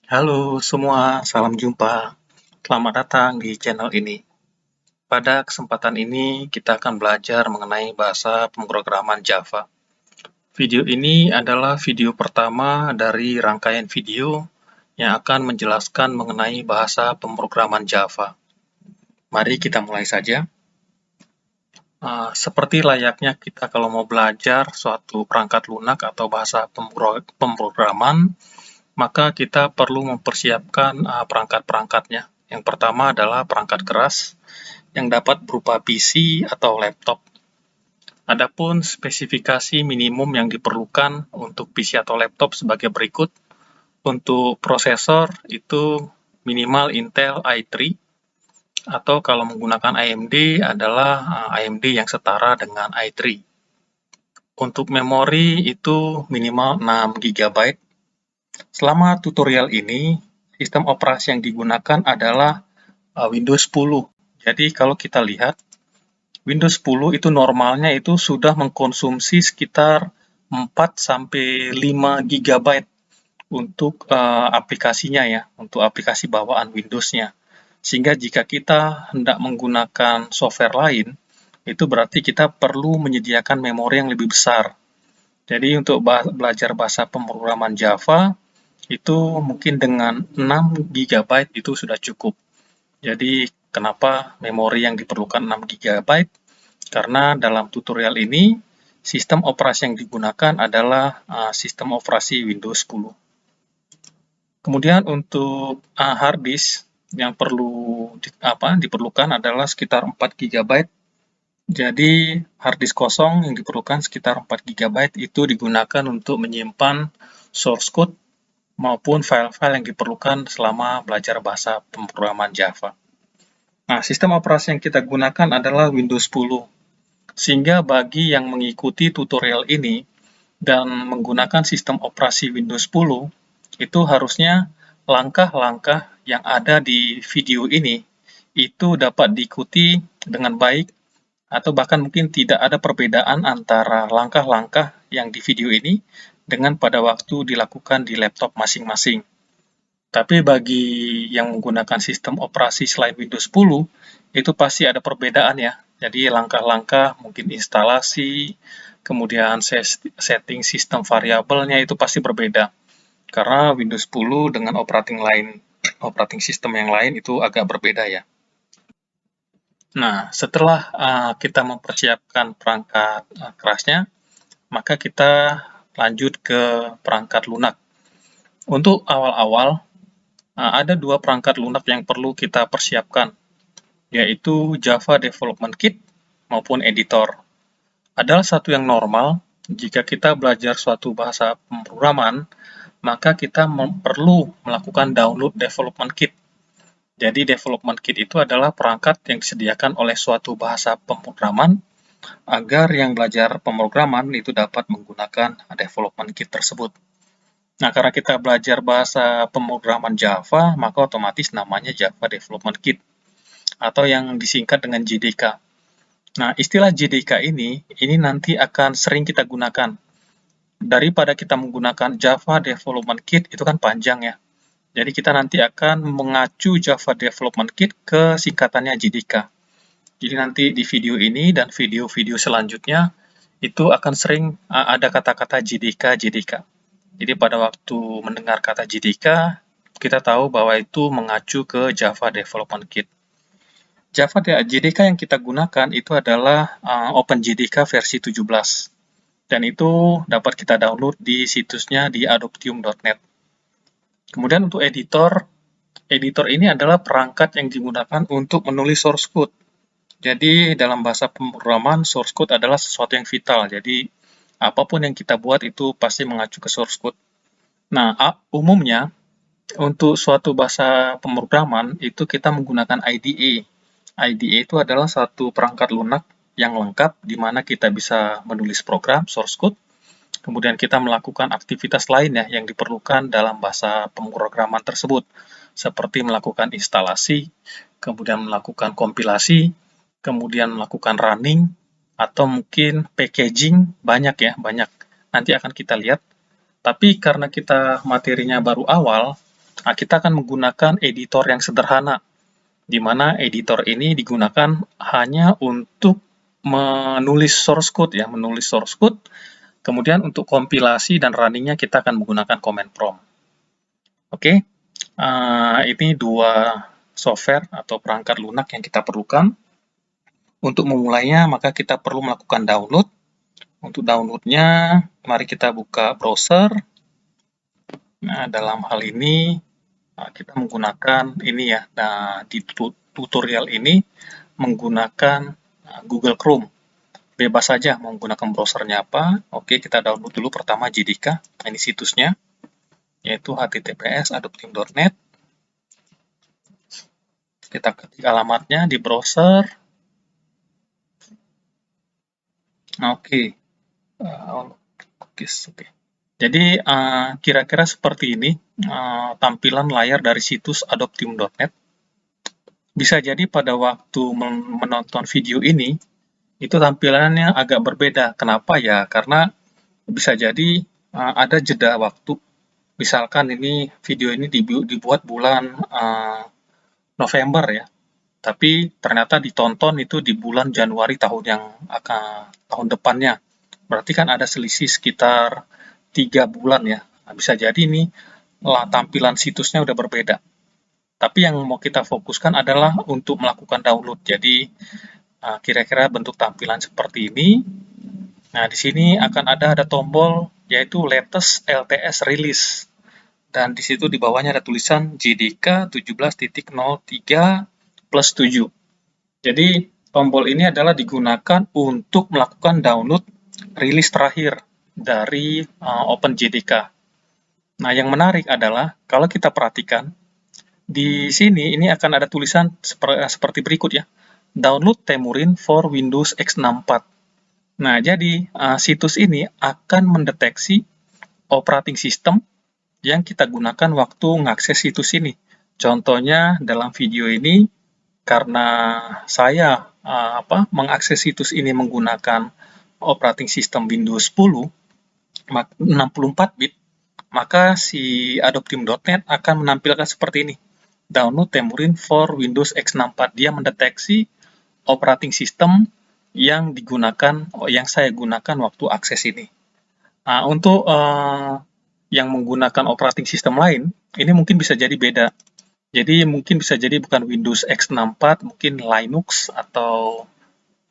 Halo semua, salam jumpa. Selamat datang di channel ini. Pada kesempatan ini, kita akan belajar mengenai bahasa pemrograman Java. Video ini adalah video pertama dari rangkaian video yang akan menjelaskan mengenai bahasa pemrograman Java. Mari kita mulai saja. Seperti layaknya kita kalau mau belajar suatu perangkat lunak atau bahasa pemrograman, maka kita perlu mempersiapkan perangkat-perangkatnya. Yang pertama adalah perangkat keras yang dapat berupa PC atau laptop. Adapun spesifikasi minimum yang diperlukan untuk PC atau laptop sebagai berikut. Untuk prosesor itu minimal Intel i3 atau kalau menggunakan AMD adalah AMD yang setara dengan i3. Untuk memori itu minimal 6 GB. Selama tutorial ini, sistem operasi yang digunakan adalah Windows 10. Jadi kalau kita lihat, Windows 10 itu normalnya itu sudah mengkonsumsi sekitar 4-5 GB untuk aplikasinya ya, untuk aplikasi bawaan Windows-nya. Sehingga jika kita hendak menggunakan software lain, itu berarti kita perlu menyediakan memori yang lebih besar. Jadi untuk belajar bahasa pemrograman Java, itu mungkin dengan 6 GB itu sudah cukup. Jadi kenapa memori yang diperlukan 6 GB? Karena dalam tutorial ini, sistem operasi yang digunakan adalah sistem operasi Windows 10. Kemudian untuk hard disk yang diperlukan adalah sekitar 4 GB. Jadi hard disk kosong yang diperlukan sekitar 4 GB itu digunakan untuk menyimpan source code maupun file-file yang diperlukan selama belajar bahasa pemrograman Java. Nah, sistem operasi yang kita gunakan adalah Windows 10. Sehingga bagi yang mengikuti tutorial ini dan menggunakan sistem operasi Windows 10, itu harusnya langkah-langkah yang ada di video ini itu dapat diikuti dengan baik atau bahkan mungkin tidak ada perbedaan antara langkah-langkah yang di video ini dengan pada waktu dilakukan di laptop masing-masing. Tapi bagi yang menggunakan sistem operasi selain Windows 10, itu pasti ada perbedaan ya. Jadi langkah-langkah mungkin instalasi, kemudian setting sistem variabelnya itu pasti berbeda. Karena Windows 10 dengan operating system yang lain itu agak berbeda ya. Nah, setelah kita mempersiapkan perangkat kerasnya, maka kita lanjut ke perangkat lunak. Untuk awal-awal, ada dua perangkat lunak yang perlu kita persiapkan, yaitu Java Development Kit maupun editor. Adalah satu yang normal, jika kita belajar suatu bahasa pemrograman, maka kita perlu melakukan download Development Kit. Jadi Development Kit itu adalah perangkat yang disediakan oleh suatu bahasa pemrograman agar yang belajar pemrograman itu dapat menggunakan Development Kit tersebut. Nah, karena kita belajar bahasa pemrograman Java, maka otomatis namanya Java Development Kit, atau yang disingkat dengan JDK. Nah, istilah JDK ini nanti akan sering kita gunakan. Daripada kita menggunakan Java Development Kit, itu kan panjang ya. Jadi kita nanti akan mengacu Java Development Kit ke singkatannya JDK. Jadi nanti di video ini dan video-video selanjutnya, itu akan sering ada kata-kata JDK. Jadi pada waktu mendengar kata JDK, kita tahu bahwa itu mengacu ke Java Development Kit. Java JDK yang kita gunakan itu adalah OpenJDK versi 17. Dan itu dapat kita download di situsnya di adoptium.net. Kemudian untuk editor ini adalah perangkat yang digunakan untuk menulis source code. Jadi dalam bahasa pemrograman, source code adalah sesuatu yang vital. Jadi apapun yang kita buat itu pasti mengacu ke source code. Nah, umumnya untuk suatu bahasa pemrograman itu kita menggunakan IDE. IDE itu adalah satu perangkat lunak yang lengkap di mana kita bisa menulis program source code, kemudian kita melakukan aktivitas lainnya yang diperlukan dalam bahasa pemrograman tersebut, seperti melakukan instalasi, kemudian melakukan kompilasi, kemudian melakukan running, atau mungkin packaging, banyak. Nanti akan kita lihat. Tapi karena kita materinya baru awal, Nah, kita akan menggunakan editor yang sederhana, di mana editor ini digunakan hanya untuk menulis source code ya, menulis source code. Kemudian untuk kompilasi dan runningnya kita akan menggunakan command prompt. Oke, ini dua software atau perangkat lunak yang kita perlukan. Untuk memulainya, maka kita perlu melakukan download. Untuk downloadnya, mari kita buka browser. Nah, dalam hal ini, kita menggunakan ini ya. Nah, di tutorial ini menggunakan Google Chrome. Bebas saja mau menggunakan browsernya apa. Oke, kita download dulu pertama JDK. Ini situsnya, yaitu https://adopteam.net. Kita ketik alamatnya di browser. Oke. Oke. Jadi, kira-kira seperti ini tampilan layar dari situs adopteam.net. Bisa jadi pada waktu menonton video ini, itu tampilannya agak berbeda. Kenapa ya? Karena bisa jadi ada jeda waktu. Misalkan ini video ini dibuat bulan November ya, tapi ternyata ditonton itu di bulan Januari tahun depannya. Berarti kan ada selisih sekitar 3 bulan ya. Nah, bisa jadi ini tampilan situsnya udah berbeda. Tapi yang mau kita fokuskan adalah untuk melakukan download. Jadi kira-kira bentuk tampilan seperti ini. Nah, di sini akan ada tombol yaitu latest LTS release. Dan di situ di bawahnya ada tulisan JDK 17.03+7. Jadi tombol ini adalah digunakan untuk melakukan download rilis terakhir dari OpenJDK. Nah, yang menarik adalah kalau kita perhatikan di sini ini akan ada tulisan seperti berikut ya. Download Temurin for Windows X64. Nah, jadi situs ini akan mendeteksi operating system yang kita gunakan waktu mengakses situs ini. Contohnya dalam video ini, karena saya mengakses situs ini menggunakan operating system Windows 10 64 bit, maka si adopteam.net akan menampilkan seperti ini. Download Temurin for Windows X64. Dia mendeteksi operating system yang saya gunakan waktu akses ini. Nah, untuk yang menggunakan operating system lain, ini mungkin bisa jadi beda. Jadi mungkin bisa jadi bukan Windows X64, mungkin Linux atau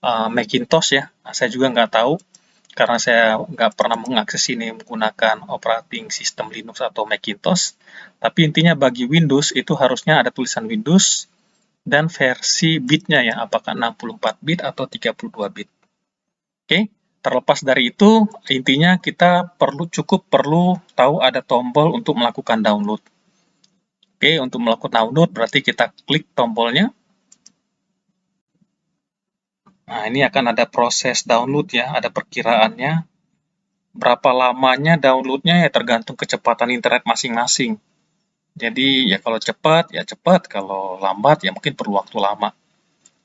Macintosh ya. Nah, saya juga nggak tahu, karena saya nggak pernah mengakses ini menggunakan operating system Linux atau Macintosh. Tapi intinya bagi Windows itu harusnya ada tulisan Windows dan versi bitnya ya, apakah 64 bit atau 32 bit. Oke. Terlepas dari itu, intinya kita cukup perlu tahu ada tombol untuk melakukan download. Oke, untuk melakukan download berarti kita klik tombolnya. Nah, ini akan ada proses download ya, ada perkiraannya. Berapa lamanya downloadnya ya tergantung kecepatan internet masing-masing. Jadi ya kalau cepat, kalau lambat ya mungkin perlu waktu lama.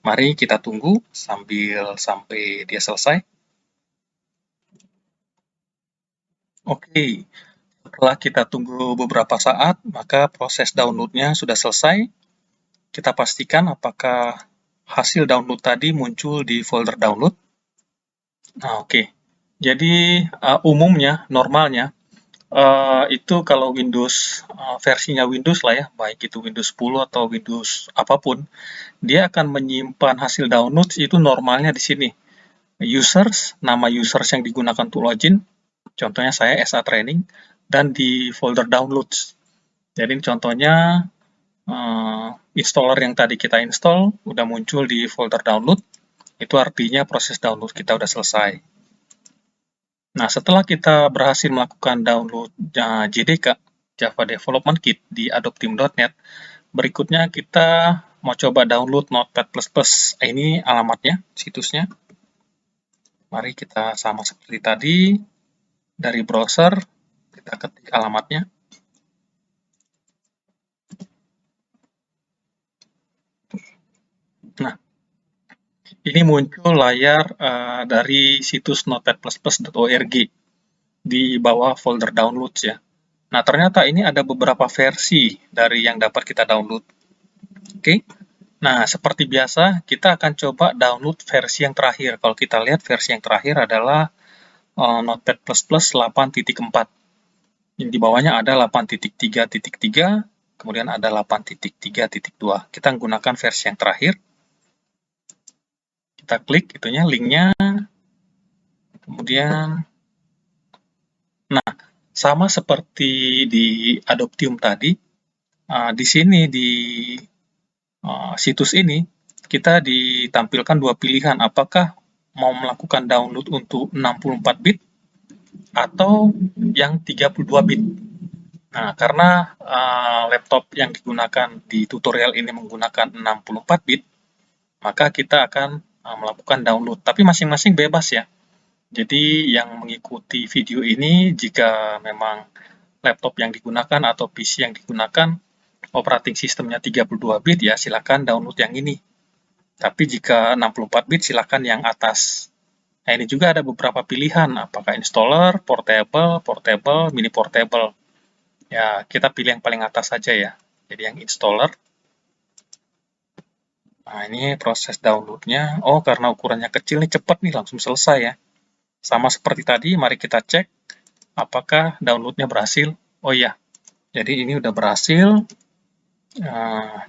Mari kita tunggu sampai dia selesai. Oke, setelah kita tunggu beberapa saat, maka proses downloadnya sudah selesai. Kita pastikan apakah hasil download tadi muncul di folder download. Nah, oke. Jadi umumnya, normalnya, itu kalau Windows, versinya Windows lah ya, baik itu Windows 10 atau Windows apapun, dia akan menyimpan hasil download itu normalnya di sini. Users, nama users yang digunakan untuk login, contohnya saya SA Training, dan di folder downloads. Jadi contohnya installer yang tadi kita install udah muncul di folder download, itu artinya proses download kita udah selesai. Nah, setelah kita berhasil melakukan download JDK, Java Development Kit di adopteam.net, berikutnya kita mau coba download Notepad++. Ini alamatnya, situsnya. Mari kita sama seperti tadi, dari browser, kita ketik alamatnya. Nah, ini muncul layar dari situs notepad++.org di bawah folder downloads ya. Nah, ternyata ini ada beberapa versi dari yang dapat kita download. Oke. Nah, seperti biasa, kita akan coba download versi yang terakhir. Kalau kita lihat versi yang terakhir adalah Notepad++ 8.4. Di bawahnya ada 8.3.3, kemudian ada 8.3.2. Kita menggunakan versi yang terakhir. Kita klik itunya, linknya. Kemudian, nah, sama seperti di Adoptium tadi, di sini di situs ini, kita ditampilkan dua pilihan, apakah mau melakukan download untuk 64 bit atau yang 32 bit. Nah, karena laptop yang digunakan di tutorial ini menggunakan 64 bit, maka kita akan melakukan download. Tapi masing-masing bebas ya. Jadi yang mengikuti video ini, jika memang laptop yang digunakan atau PC yang digunakan operating sistemnya 32 bit, ya silakan download yang ini. Tapi jika 64 bit, silakan yang atas. Nah, ini juga ada beberapa pilihan, apakah installer, portable, mini portable. Ya, kita pilih yang paling atas saja ya. Jadi yang installer. Nah, ini proses downloadnya. Oh, karena ukurannya kecil nih, cepat nih, langsung selesai ya. Sama seperti tadi, mari kita cek apakah downloadnya berhasil. Oh iya, jadi ini udah berhasil.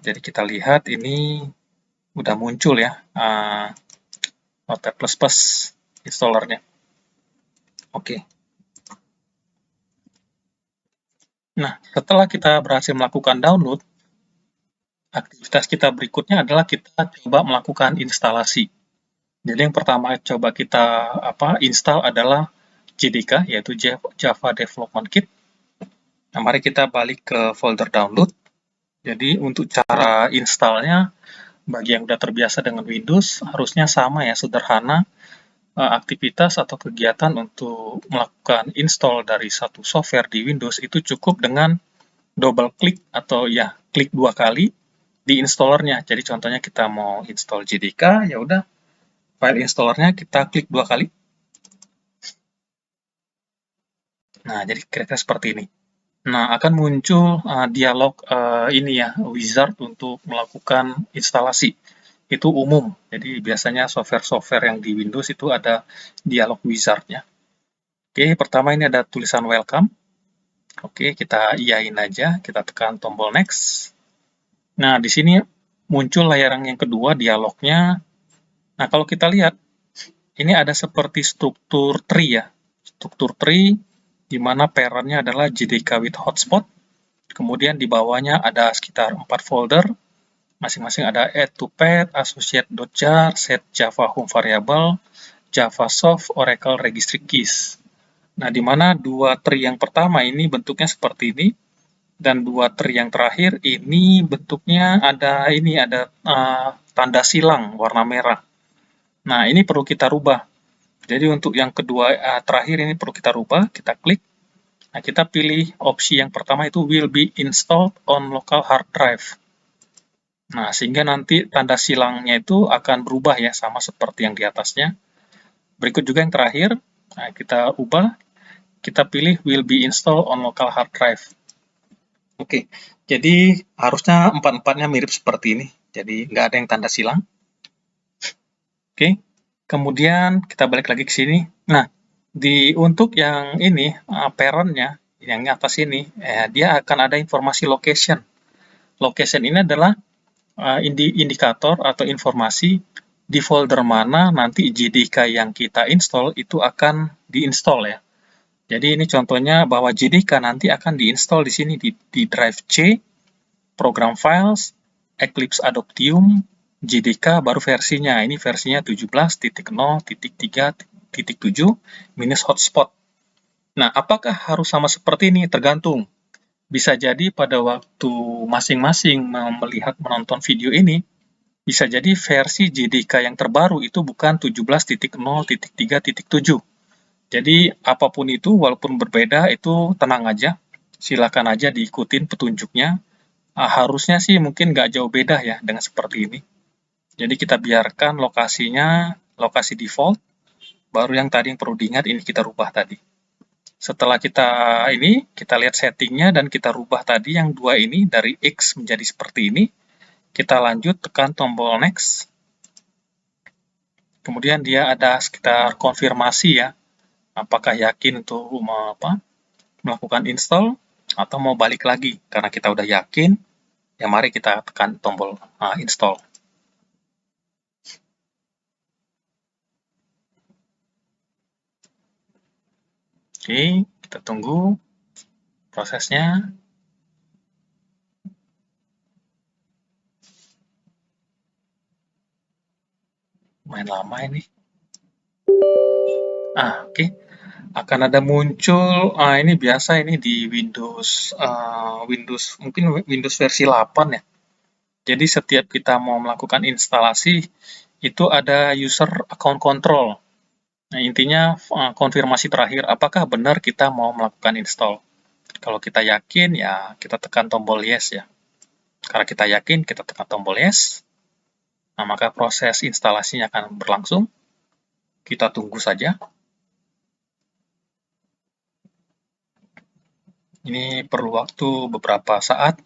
Jadi kita lihat ini udah muncul ya Notepad++ installernya. Oke. Nah, setelah kita berhasil melakukan download, aktivitas kita berikutnya adalah kita coba melakukan instalasi. Jadi yang pertama coba kita install adalah JDK, yaitu Java Development Kit. Nah, mari kita balik ke folder download. Jadi untuk cara installnya, bagi yang sudah terbiasa dengan Windows, harusnya sama ya, sederhana. Aktivitas atau kegiatan untuk melakukan install dari satu software di Windows itu cukup dengan double klik atau ya klik 2 kali di installernya. Jadi contohnya kita mau install JDK, ya udah file installernya kita klik 2 kali. Nah, jadi kira-kira seperti ini. Nah, akan muncul dialog ini ya, wizard untuk melakukan instalasi. Itu umum. Jadi biasanya software-software yang di Windows itu ada dialog wizard-nya. Oke, pertama ini ada tulisan welcome. Oke, kita iyain aja, kita tekan tombol next. Nah, di sini muncul layar yang kedua, dialognya. Nah, kalau kita lihat, ini ada seperti struktur tree ya. Struktur tree, di mana parent-nya adalah JDK with hotspot. Kemudian di bawahnya ada sekitar 4 folder. Masing-masing ada add to pad, associate.jar, set Java home variable, Java soft, Oracle registry keys. Nah, di mana dua tree yang pertama ini bentuknya seperti ini, dan dua tree yang terakhir ini bentuknya ada tanda silang warna merah. Nah, ini perlu kita rubah. Jadi untuk yang kedua terakhir ini perlu kita rubah, kita klik. Nah, kita pilih opsi yang pertama itu will be installed on local hard drive. Nah, sehingga nanti tanda silangnya itu akan berubah ya, sama seperti yang di atasnya. Berikut juga yang terakhir, nah, kita ubah, kita pilih will be installed on local hard drive. Oke, jadi harusnya empat-empatnya mirip seperti ini. Jadi nggak ada yang tanda silang. Oke, kemudian kita balik lagi ke sini. Nah, untuk yang ini, parent-nya, yang atas ini, dia akan ada informasi location. Location ini adalah indikator atau informasi di folder mana nanti JDK yang kita install itu akan diinstall ya. Jadi ini contohnya bahwa JDK nanti akan diinstall di sini di drive C, program files, Eclipse Adoptium, JDK baru versinya. Ini versinya 17.0.3.7 minus hotspot. Nah, apakah harus sama seperti ini? Tergantung. Bisa jadi pada waktu masing-masing menonton video ini, bisa jadi versi JDK yang terbaru itu bukan 17.0.3.7. Jadi apapun itu, walaupun berbeda, itu tenang aja. Silakan aja diikutin petunjuknya. Harusnya sih mungkin nggak jauh beda ya dengan seperti ini. Jadi kita biarkan lokasinya, lokasi default, baru yang tadi yang perlu diingat ini kita rubah tadi. Setelah kita lihat settingnya dan kita rubah tadi yang 2 ini dari X menjadi seperti ini, kita lanjut tekan tombol next. Kemudian dia ada sekitar konfirmasi ya, apakah yakin untuk melakukan install atau mau balik lagi. Karena kita udah yakin, ya mari kita tekan tombol install. Oke, kita tunggu prosesnya. Lumayan lama ini. Oke. Akan ada muncul, ini biasa ini di Windows, mungkin Windows versi 8 ya. Jadi setiap kita mau melakukan instalasi, itu ada user account control. Nah, intinya konfirmasi terakhir, apakah benar kita mau melakukan install. Kalau kita yakin, ya kita tekan tombol yes ya. Karena kita yakin, kita tekan tombol yes. Nah, maka proses instalasinya akan berlangsung. Kita tunggu saja. Ini perlu waktu beberapa saat.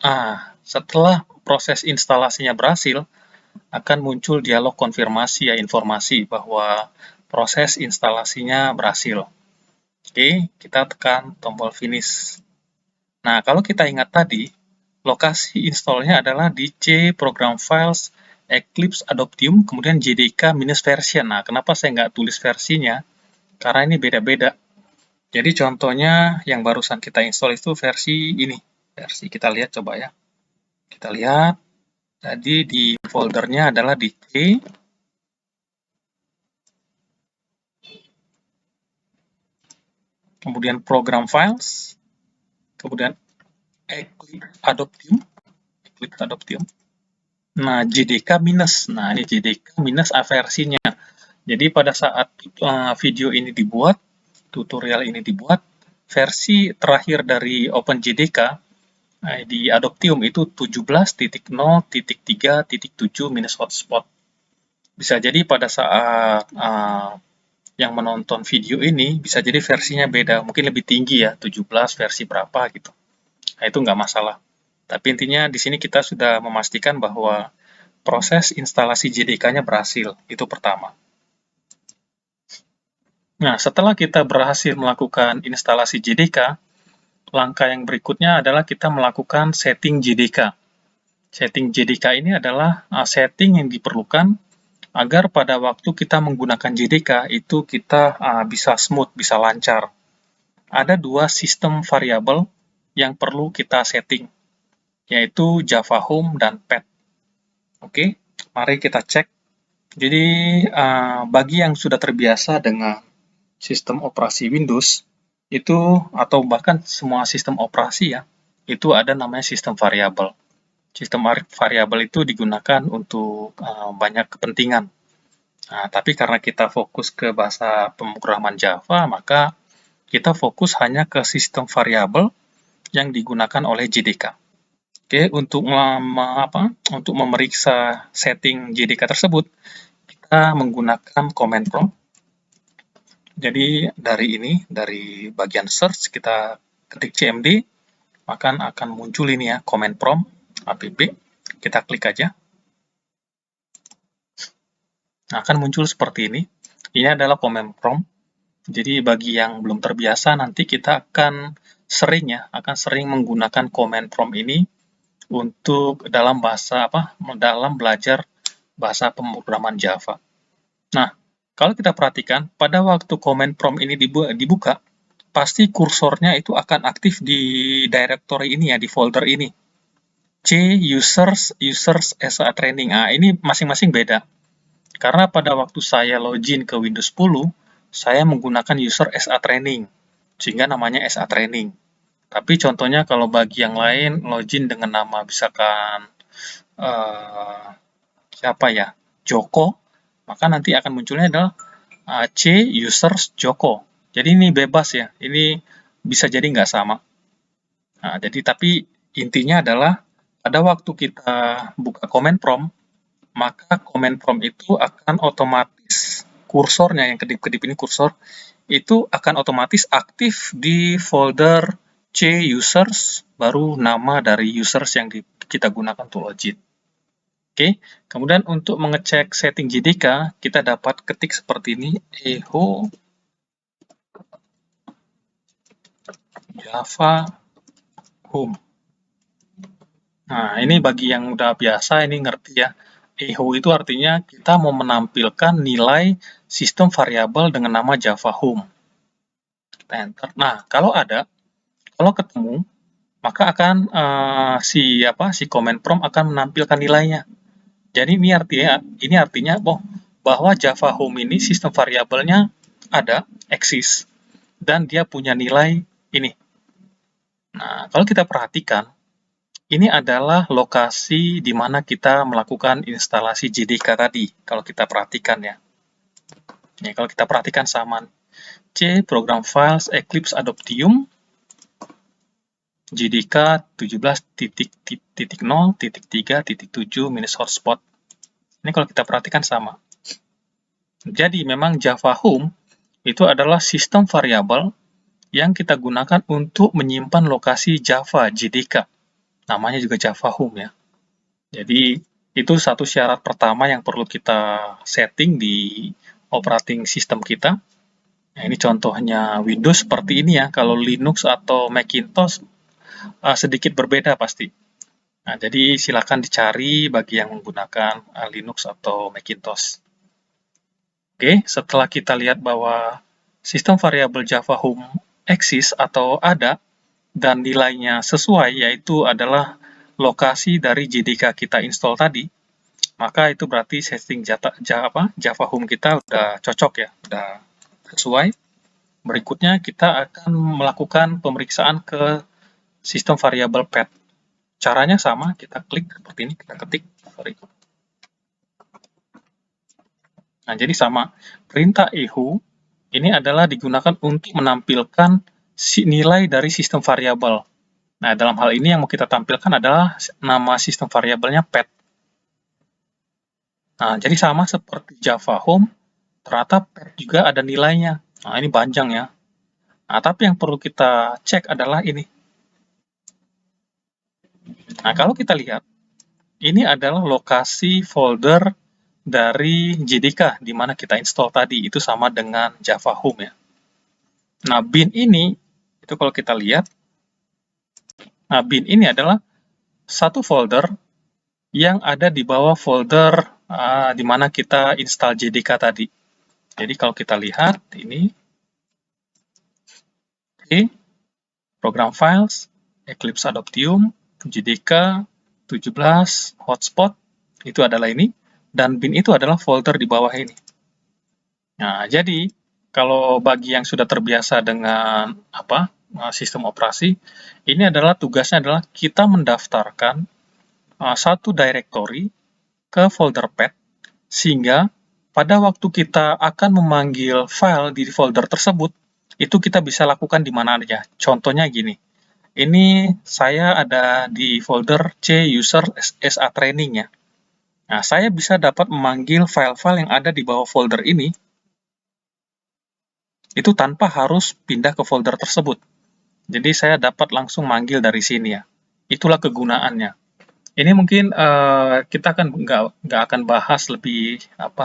Setelah proses instalasinya berhasil, akan muncul dialog konfirmasi ya, informasi bahwa proses instalasinya berhasil. Oke, kita tekan tombol finish. Nah, kalau kita ingat tadi, lokasi installnya adalah di C Program Files, Eclipse Adoptium, kemudian JDK-version. Nah, kenapa saya nggak tulis versinya? Karena ini beda-beda. Jadi contohnya yang barusan kita install itu versi ini. Versi kita lihat coba ya. Kita lihat. Tadi di foldernya adalah di C. Kemudian program files. Kemudian Eclipse Adoptium. Nah, JDK minus. Nah, ini JDK minus versinya. Jadi pada saat video ini dibuat, tutorial ini dibuat, versi terakhir dari OpenJDK di Adoptium itu 17.0.3.7 minus hotspot. Bisa jadi pada saat yang menonton video ini, bisa jadi versinya beda, mungkin lebih tinggi ya, 17 versi berapa gitu. Nah, itu nggak masalah. Tapi intinya di sini kita sudah memastikan bahwa proses instalasi JDK-nya berhasil, itu pertama. Nah, setelah kita berhasil melakukan instalasi JDK, langkah yang berikutnya adalah kita melakukan setting JDK. Setting JDK ini adalah setting yang diperlukan agar pada waktu kita menggunakan JDK itu kita bisa smooth, bisa lancar. Ada dua sistem variabel yang perlu kita setting, yaitu Java Home dan Pet. Oke, mari kita cek. Jadi, bagi yang sudah terbiasa dengan sistem operasi Windows, itu atau bahkan semua sistem operasi ya, itu ada namanya sistem variabel. Sistem variabel itu digunakan untuk banyak kepentingan. Nah, tapi karena kita fokus ke bahasa pemrograman Java, maka kita fokus hanya ke sistem variabel yang digunakan oleh JDK. Oke, untuk memeriksa setting JDK tersebut, kita menggunakan command prompt. Jadi dari bagian search kita ketik cmd, maka akan muncul ini ya, command prompt app. Kita klik aja. Nah, akan muncul seperti ini. Ini adalah command prompt. Jadi bagi yang belum terbiasa, nanti kita akan sering menggunakan command prompt ini untuk dalam belajar bahasa pemrograman Java. Nah, kalau kita perhatikan, pada waktu command prompt ini dibuka, pasti kursornya itu akan aktif di directory ini ya, di folder ini. C users SA training. Ini masing-masing beda. Karena pada waktu saya login ke Windows 10, saya menggunakan user SA training, sehingga namanya SA training. Tapi contohnya kalau bagi yang lain login dengan nama misalkan Joko, maka nanti akan munculnya adalah C users Joko. Jadi ini bebas ya, ini bisa jadi nggak sama. Nah, jadi tapi intinya adalah pada waktu kita buka command prompt, maka command prompt itu akan otomatis kursornya, yang kedip-kedip ini kursor, itu akan otomatis aktif di folder C users, baru nama dari users yang kita gunakan untuk login. Oke, kemudian untuk mengecek setting JDK, kita dapat ketik seperti ini, echo Java Home. Nah, ini bagi yang udah biasa, ini ngerti ya. Echo itu artinya kita mau menampilkan nilai sistem variabel dengan nama Java Home. Kita enter. Nah, kalau ketemu, maka akan si command prompt akan menampilkan nilainya. Jadi ini artinya bahwa Java Home ini sistem variabelnya ada, eksis, dan dia punya nilai ini. Nah, kalau kita perhatikan, ini adalah lokasi di mana kita melakukan instalasi JDK tadi, kalau kita perhatikan ya. Nih, kalau kita perhatikan sama C, program files, Eclipse Adoptium, JDK 17.0.3.7 minus hotspot. Ini kalau kita perhatikan sama. Jadi memang Java Home itu adalah sistem variabel yang kita gunakan untuk menyimpan lokasi Java JDK. Namanya juga Java Home ya. Jadi itu satu syarat pertama yang perlu kita setting di operating system kita. Nah, ini contohnya Windows seperti ini ya. Kalau Linux atau Macintosh sedikit berbeda pasti. Nah, jadi silakan dicari bagi yang menggunakan Linux atau Macintosh. Oke, setelah kita lihat bahwa sistem variabel Java Home eksis atau ada dan nilainya sesuai, yaitu adalah lokasi dari JDK kita install tadi, maka itu berarti setting Java Home kita udah cocok ya, udah sesuai. Berikutnya kita akan melakukan pemeriksaan ke sistem variabel path. Caranya sama, kita klik seperti ini, kita ketik. Nah, jadi sama. Perintah echo ini adalah digunakan untuk menampilkan nilai dari sistem variabel. Nah, dalam hal ini yang mau kita tampilkan adalah nama sistem variabelnya path. Nah, jadi sama seperti Java Home, ternyata path juga ada nilainya. Nah, ini panjang ya. Nah, tapi yang perlu kita cek adalah ini. Nah, kalau kita lihat, ini adalah lokasi folder dari JDK di mana kita install tadi, itu sama dengan Java Home ya. Nah, bin ini, itu kalau kita lihat, nah bin ini adalah satu folder yang ada di bawah folder di mana kita install JDK tadi. Jadi kalau kita lihat, ini, program files, Eclipse Adoptium, JDK, 17, hotspot, itu adalah ini, dan bin itu adalah folder di bawah ini. Nah, jadi kalau bagi yang sudah terbiasa dengan sistem operasi, ini adalah tugasnya adalah kita mendaftarkan satu directory ke folder path, sehingga pada waktu kita akan memanggil file di folder tersebut, itu kita bisa lakukan di mana aja. Contohnya gini, ini saya ada di folder C user SA training ya. Nah, saya bisa dapat memanggil file-file yang ada di bawah folder ini, itu tanpa harus pindah ke folder tersebut. Jadi saya dapat langsung manggil dari sini ya. Itulah kegunaannya. Ini mungkin kita akan nggak akan bahas lebih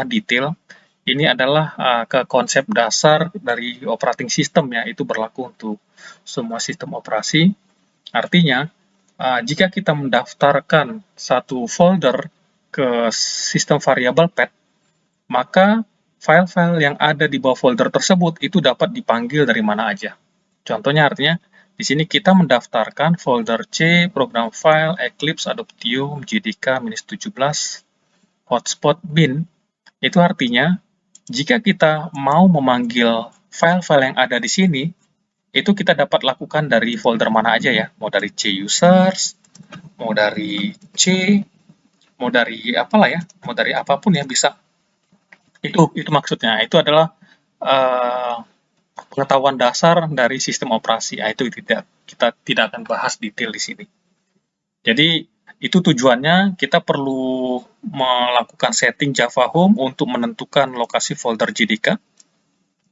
detail. Ini adalah ke konsep dasar dari operating system ya. Itu berlaku untuk semua sistem operasi. Artinya, jika kita mendaftarkan satu folder ke sistem variabel path, maka file-file yang ada di bawah folder tersebut itu dapat dipanggil dari mana aja. Contohnya artinya, di sini kita mendaftarkan folder C, program file, Eclipse, Adoptium, JDK, -17, hotspot, bin. Itu artinya, jika kita mau memanggil file-file yang ada di sini, itu kita dapat lakukan dari folder mana aja ya. Mau dari C users, mau dari C, mau dari apalah ya, mau dari apapun ya bisa. Itu maksudnya. Itu adalah pengetahuan dasar dari sistem operasi. Nah, itu kita tidak akan bahas detail di sini. Jadi Itu tujuannya kita perlu melakukan setting Java Home untuk menentukan lokasi folder JDK.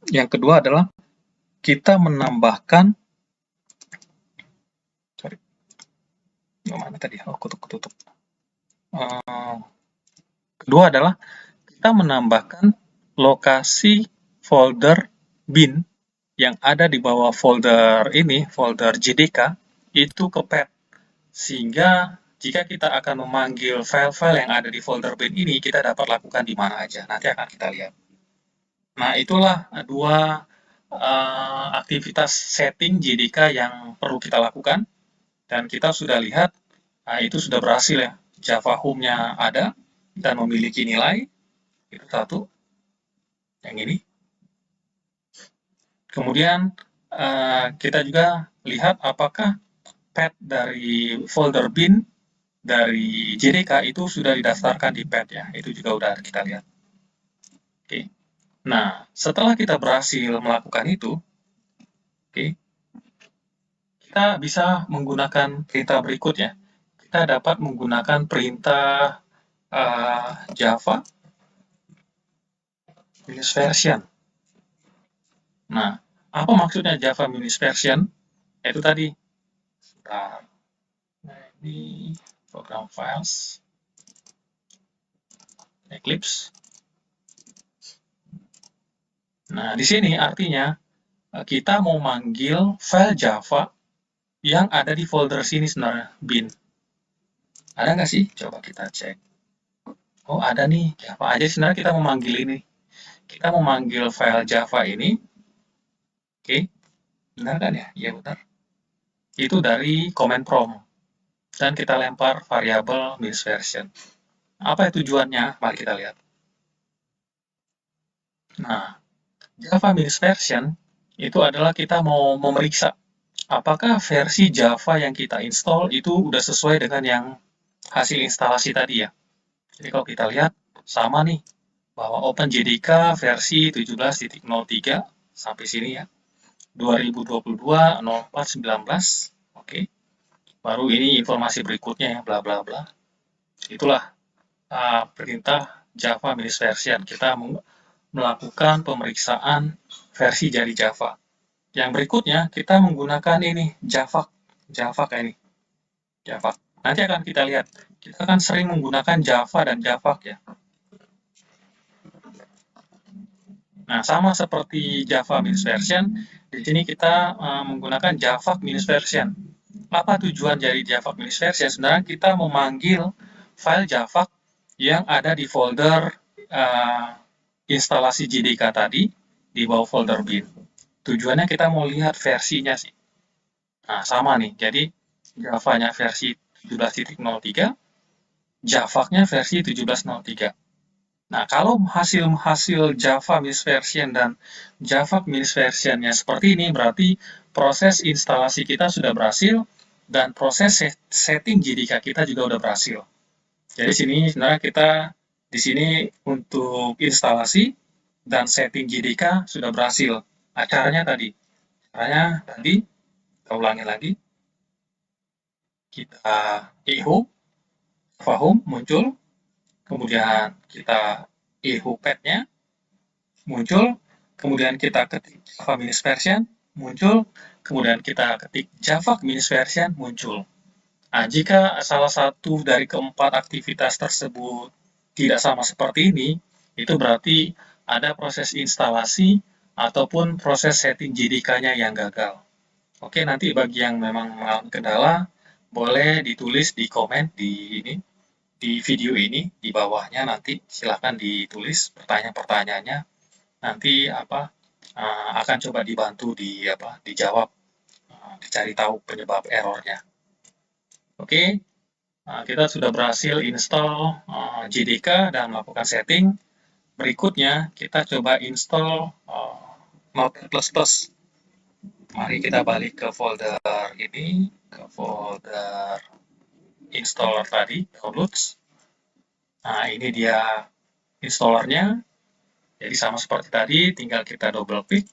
Yang kedua adalah kita menambahkan, sorry, mana tadi? Oh, ketutup. Kedua adalah kita menambahkan lokasi folder bin yang ada di bawah folder ini, folder JDK, itu ke pad. Sehingga jika kita akan memanggil file-file yang ada di folder bin ini, kita dapat lakukan di mana aja. Nanti akan kita lihat. Nah, itulah dua aktivitas setting JDK yang perlu kita lakukan. Dan kita sudah lihat, itu sudah berhasil ya. Java Home-nya ada dan memiliki nilai. Itu satu. Yang ini. Kemudian kita juga lihat apakah pad dari folder bin dari JDK itu sudah didaftarkan di pad ya. Itu juga udah kita lihat. Oke. Nah, setelah kita berhasil melakukan itu, oke, kita bisa menggunakan perintah berikut ya. Kita dapat menggunakan perintah Java minus version. Nah, apa maksudnya Java minus version? Yaitu tadi, nah, ini program files, Eclipse. Nah, di sini artinya kita mau manggil file Java yang ada di folder sini sebenarnya, bin. Ada nggak sih? Coba kita cek. Oh, ada nih. Apa aja sebenarnya kita mau manggil ini? Kita mau manggil file Java ini. Oke. Benar kan ya? Iya, benar. Itu dari command prompt. Dan kita lempar variabel minus version. Apa ya tujuannya? Mari kita lihat. Nah, Java minus version itu adalah kita mau memeriksa apakah versi Java yang kita install itu udah sesuai dengan yang hasil instalasi tadi ya. Jadi kalau kita lihat, sama nih, bahwa OpenJDK versi 17.03 sampai sini ya. 2022-04-19, oke. Baru ini informasi berikutnya ya, bla bla bla. Itulah perintah Java minus version. Kita melakukan pemeriksaan versi dari Java. Yang berikutnya, kita menggunakan ini, Java kayak ini. Java. Nanti akan kita lihat. Kita kan sering menggunakan Java dan Java ya. Nah, sama seperti Java minus version, di sini kita menggunakan Java minus version. Apa tujuan dari Java minus version? Sebenarnya kita memanggil file Java yang ada di folder instalasi JDK tadi di bawah folder bin. Tujuannya kita mau lihat versinya sih. Nah, sama nih. Jadi, Java-nya versi 17.03, Java-nya versi 17.03. Nah, kalau hasil Java minus version dan Java minus versionnya seperti ini, berarti proses instalasi kita sudah berhasil dan proses setting JDK kita juga sudah berhasil. Jadi sini sebenarnya kita di sini untuk instalasi dan setting JDK sudah berhasil. Nah, caranya tadi, kita ulangi lagi. Kita echo, Java Home muncul, kemudian kita echo pad-nya muncul, kemudian kita ketik Java minus version muncul, kemudian kita ketik Java minus version muncul. Nah, jika salah satu dari keempat aktivitas tersebut tidak sama seperti ini, itu berarti ada proses instalasi ataupun proses setting JDK-nya yang gagal. Oke, nanti bagi yang memang mengalami kendala, boleh ditulis di komen di ini, di video ini, di bawahnya nanti silahkan ditulis pertanyaan-pertanyaannya. Nanti akan coba dibantu dijawab, dicari tahu penyebab errornya. Oke, kita sudah berhasil install JDK dan melakukan setting. Berikutnya, kita coba install Notepad++. Mari kita balik ke folder ini, ke folder installer tadi, downloads. Nah, ini dia installernya. Jadi sama seperti tadi, tinggal kita double klik.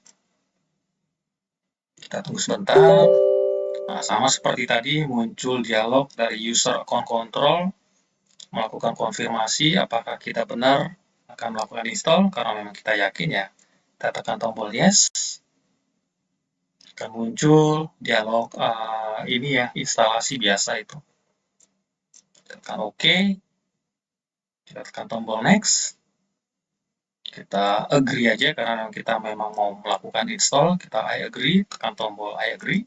Kita tunggu sebentar. Nah, sama seperti tadi, muncul dialog dari user account control, melakukan konfirmasi apakah kita benar akan melakukan install, karena memang kita yakin ya, kita tekan tombol yes, akan muncul dialog ini ya, instalasi biasa itu. Tekan OK, kita tekan tombol next, kita agree aja karena kita memang mau melakukan install, kita I agree, tekan tombol I agree.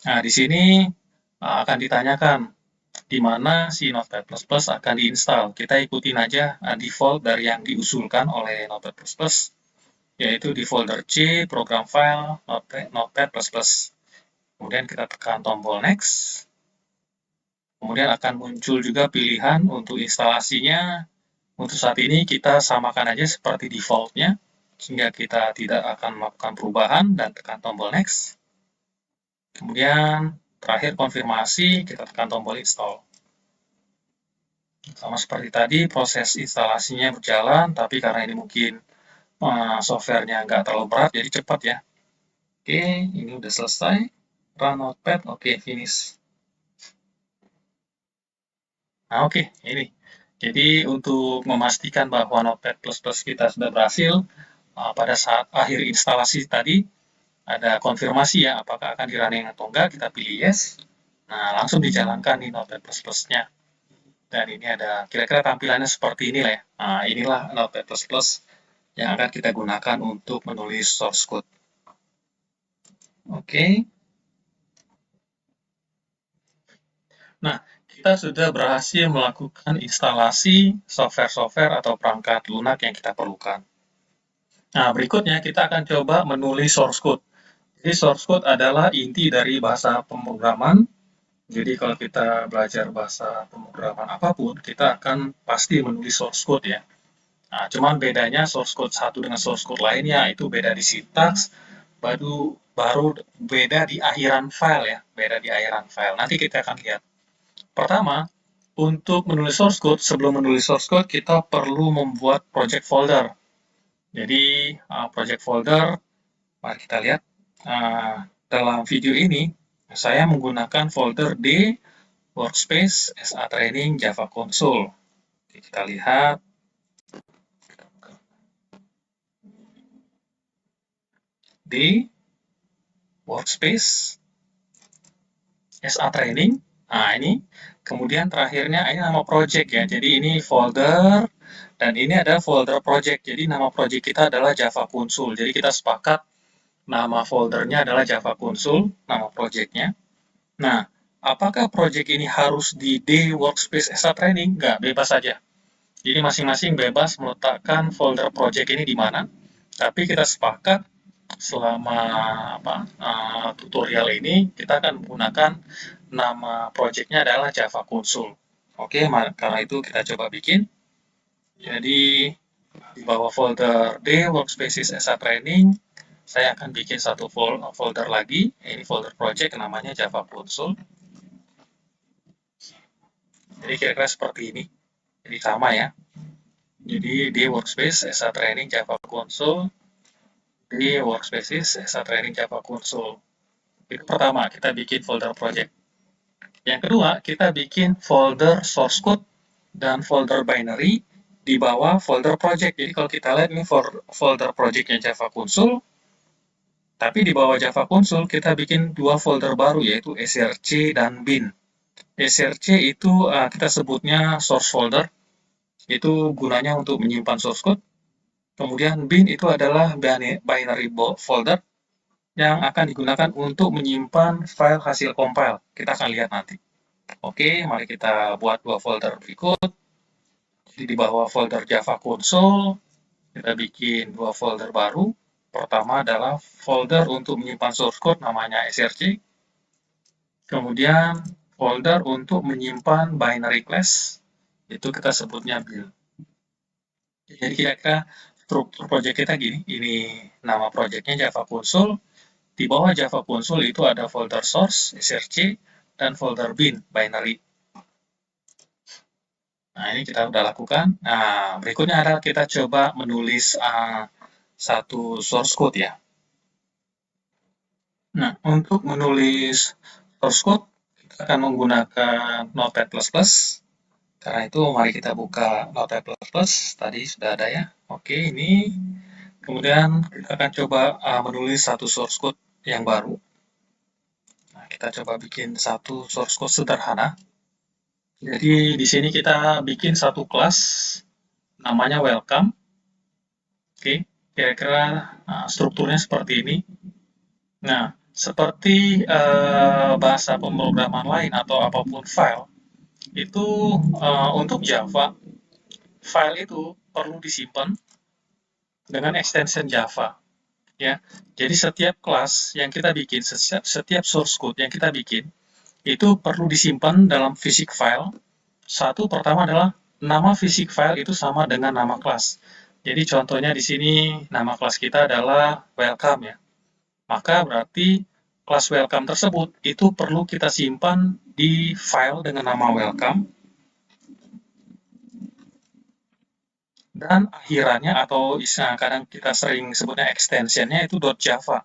Nah, di sini akan ditanyakan di mana si Notepad++ akan diinstal. Kita ikutin aja default dari yang diusulkan oleh Notepad++, yaitu di folder C, program file, Notepad++. Kemudian kita tekan tombol next. Kemudian akan muncul juga pilihan untuk instalasinya. Untuk saat ini kita samakan aja seperti default-nya, sehingga kita tidak akan melakukan perubahan dan tekan tombol next. Kemudian terakhir konfirmasi, kita tekan tombol install. Sama seperti tadi, proses instalasinya berjalan, tapi karena ini mungkin softwarenya nggak terlalu berat, jadi cepat ya. Oke, ini udah selesai. Run Notepad, oke, finish. Nah, oke, ini. Jadi, untuk memastikan bahwa Notepad++ kita sudah berhasil, pada saat akhir instalasi tadi, ada konfirmasi ya, apakah akan di-running atau enggak, kita pilih yes. Nah, langsung dijalankan nih Notepad++-nya. Dan ini ada, kira-kira tampilannya seperti ini lah ya. Nah, inilah Notepad++ yang akan kita gunakan untuk menulis source code. Oke. Nah, kita sudah berhasil melakukan instalasi software-software atau perangkat lunak yang kita perlukan. Nah, berikutnya kita akan coba menulis source code. Jadi, source code adalah inti dari bahasa pemrograman. Jadi, kalau kita belajar bahasa pemrograman apapun, kita akan pasti menulis source code ya. Nah, cuman bedanya source code satu dengan source code lainnya itu beda di sintaks, baru beda di akhiran file ya, beda di akhiran file. Nanti kita akan lihat. Pertama, untuk menulis source code, sebelum menulis source code, kita perlu membuat project folder. Jadi, project folder, mari kita lihat. Dalam video ini, saya menggunakan folder D, Workspace, SA Training, Java Console. Oke, kita lihat. D, Workspace, SA Training. Nah, ini. Kemudian terakhirnya ini nama project ya. Jadi ini folder dan ini ada folder project. Jadi nama project kita adalah Java Console. Jadi kita sepakat nama foldernya adalah Java Console, nama projectnya. Nah, apakah project ini harus di D Workspace SA Training? Nggak, bebas saja. Jadi masing-masing bebas meletakkan folder project ini di mana. Tapi kita sepakat selama tutorial ini kita akan menggunakan nama projectnya adalah Java Console. Oke, karena itu kita coba bikin. Jadi di bawah folder D Workspaces SA Training, saya akan bikin satu folder lagi. Ini folder project namanya Java Console. Jadi kira-kira seperti ini. Jadi sama ya. Jadi D Workspace SA Training Java Console, di Workspaces, SA Training Java Console. Itu pertama, kita bikin folder project. Yang kedua, kita bikin folder source code dan folder binary di bawah folder project. Jadi kalau kita lihat ini folder projectnya Java Console, tapi di bawah Java Console kita bikin dua folder baru yaitu src dan bin. src itu kita sebutnya source folder, itu gunanya untuk menyimpan source code. Kemudian bin itu adalah binary folder yang akan digunakan untuk menyimpan file hasil compile. Kita akan lihat nanti. Oke, mari kita buat dua folder berikut. Jadi di bawah folder Java Console, kita bikin dua folder baru. Pertama adalah folder untuk menyimpan source code namanya src. Kemudian folder untuk menyimpan binary class, itu kita sebutnya build. Jadi kira-kira struktur project kita gini, ini nama projectnya Java Console. Di bawah Java Console itu ada folder source, src, dan folder bin, binary. Nah, ini kita udah lakukan. Nah, berikutnya adalah kita coba menulis satu source code ya. Nah, untuk menulis source code, kita akan menggunakan Notepad++. Karena itu, mari kita buka Notepad++. Tadi sudah ada ya. Oke, ini. Kemudian kita akan coba menulis satu source code yang baru. Nah, kita coba bikin satu source code sederhana. Jadi di sini kita bikin satu kelas namanya welcome. Oke, kira-kira strukturnya seperti ini. Nah, seperti bahasa pemrograman lain atau apapun file, itu untuk Java, file itu perlu disimpan dengan extension Java. Ya, jadi setiap kelas yang kita bikin, setiap source code yang kita bikin, itu perlu disimpan dalam physics file. Satu pertama adalah nama physics file itu sama dengan nama kelas. Jadi contohnya di sini nama kelas kita adalah welcome ya. Maka berarti kelas welcome tersebut itu perlu kita simpan di file dengan nama welcome. Dan akhirannya atau istilah kadang kita sering sebutnya extensionnya itu .java.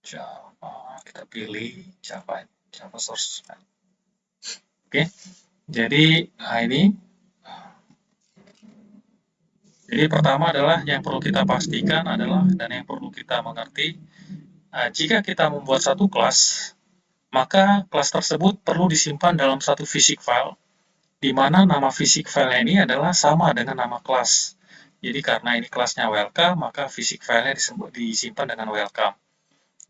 Java, kita pilih Java, Java source. Oke, jadi ini. Jadi pertama adalah yang perlu kita pastikan adalah dan yang perlu kita mengerti, jika kita membuat satu kelas, maka kelas tersebut perlu disimpan dalam satu physics file, di mana nama physics file ini adalah sama dengan nama kelas. Jadi karena ini kelasnya welcome, maka physics file-nya disimpan dengan welcome.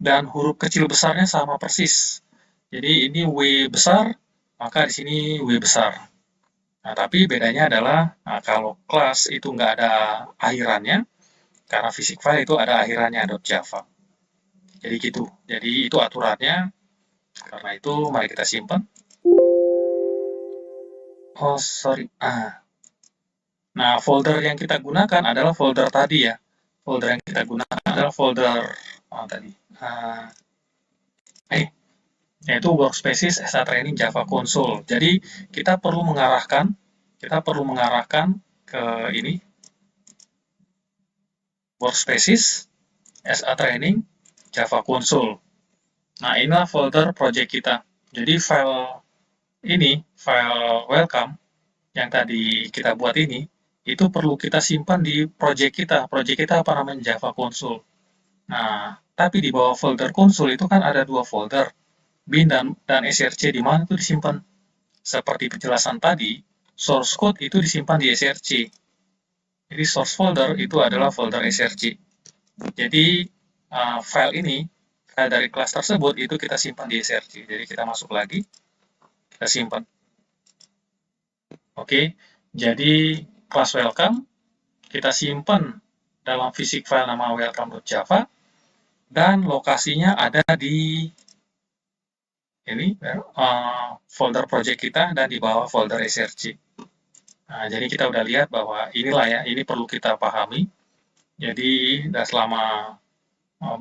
Dan huruf kecil besarnya sama persis. Jadi ini W besar, maka di sini W besar. Nah, tapi bedanya adalah kalau kelas itu nggak ada akhirannya, karena physics file itu ada akhirannya .java. Jadi gitu. Jadi itu aturannya. Karena itu mari kita simpan. Oh, sorry. Nah, folder yang kita gunakan adalah folder tadi ya. Folder yang kita gunakan adalah folder tadi. Yaitu workspaces SA Training Java Console. Jadi kita perlu mengarahkan ke ini workspaces SA Training Java Console. Nah, inilah folder project kita. Jadi file welcome yang tadi kita buat ini, itu perlu kita simpan di project kita. Project kita apa namanya? Java Console. Nah, tapi di bawah folder console itu kan ada dua folder, bin dan src, di mana itu disimpan. Seperti penjelasan tadi, source code itu disimpan di src. Jadi source folder itu adalah folder src. Jadi file dari kelas tersebut itu kita simpan di src. Jadi kita masuk lagi, kita simpan. Oke, jadi kelas welcome kita simpan dalam physics file nama welcome.java dan lokasinya ada di ini folder project kita dan di bawah folder src. Nah, jadi kita udah lihat bahwa inilah ya, ini perlu kita pahami. Jadi selama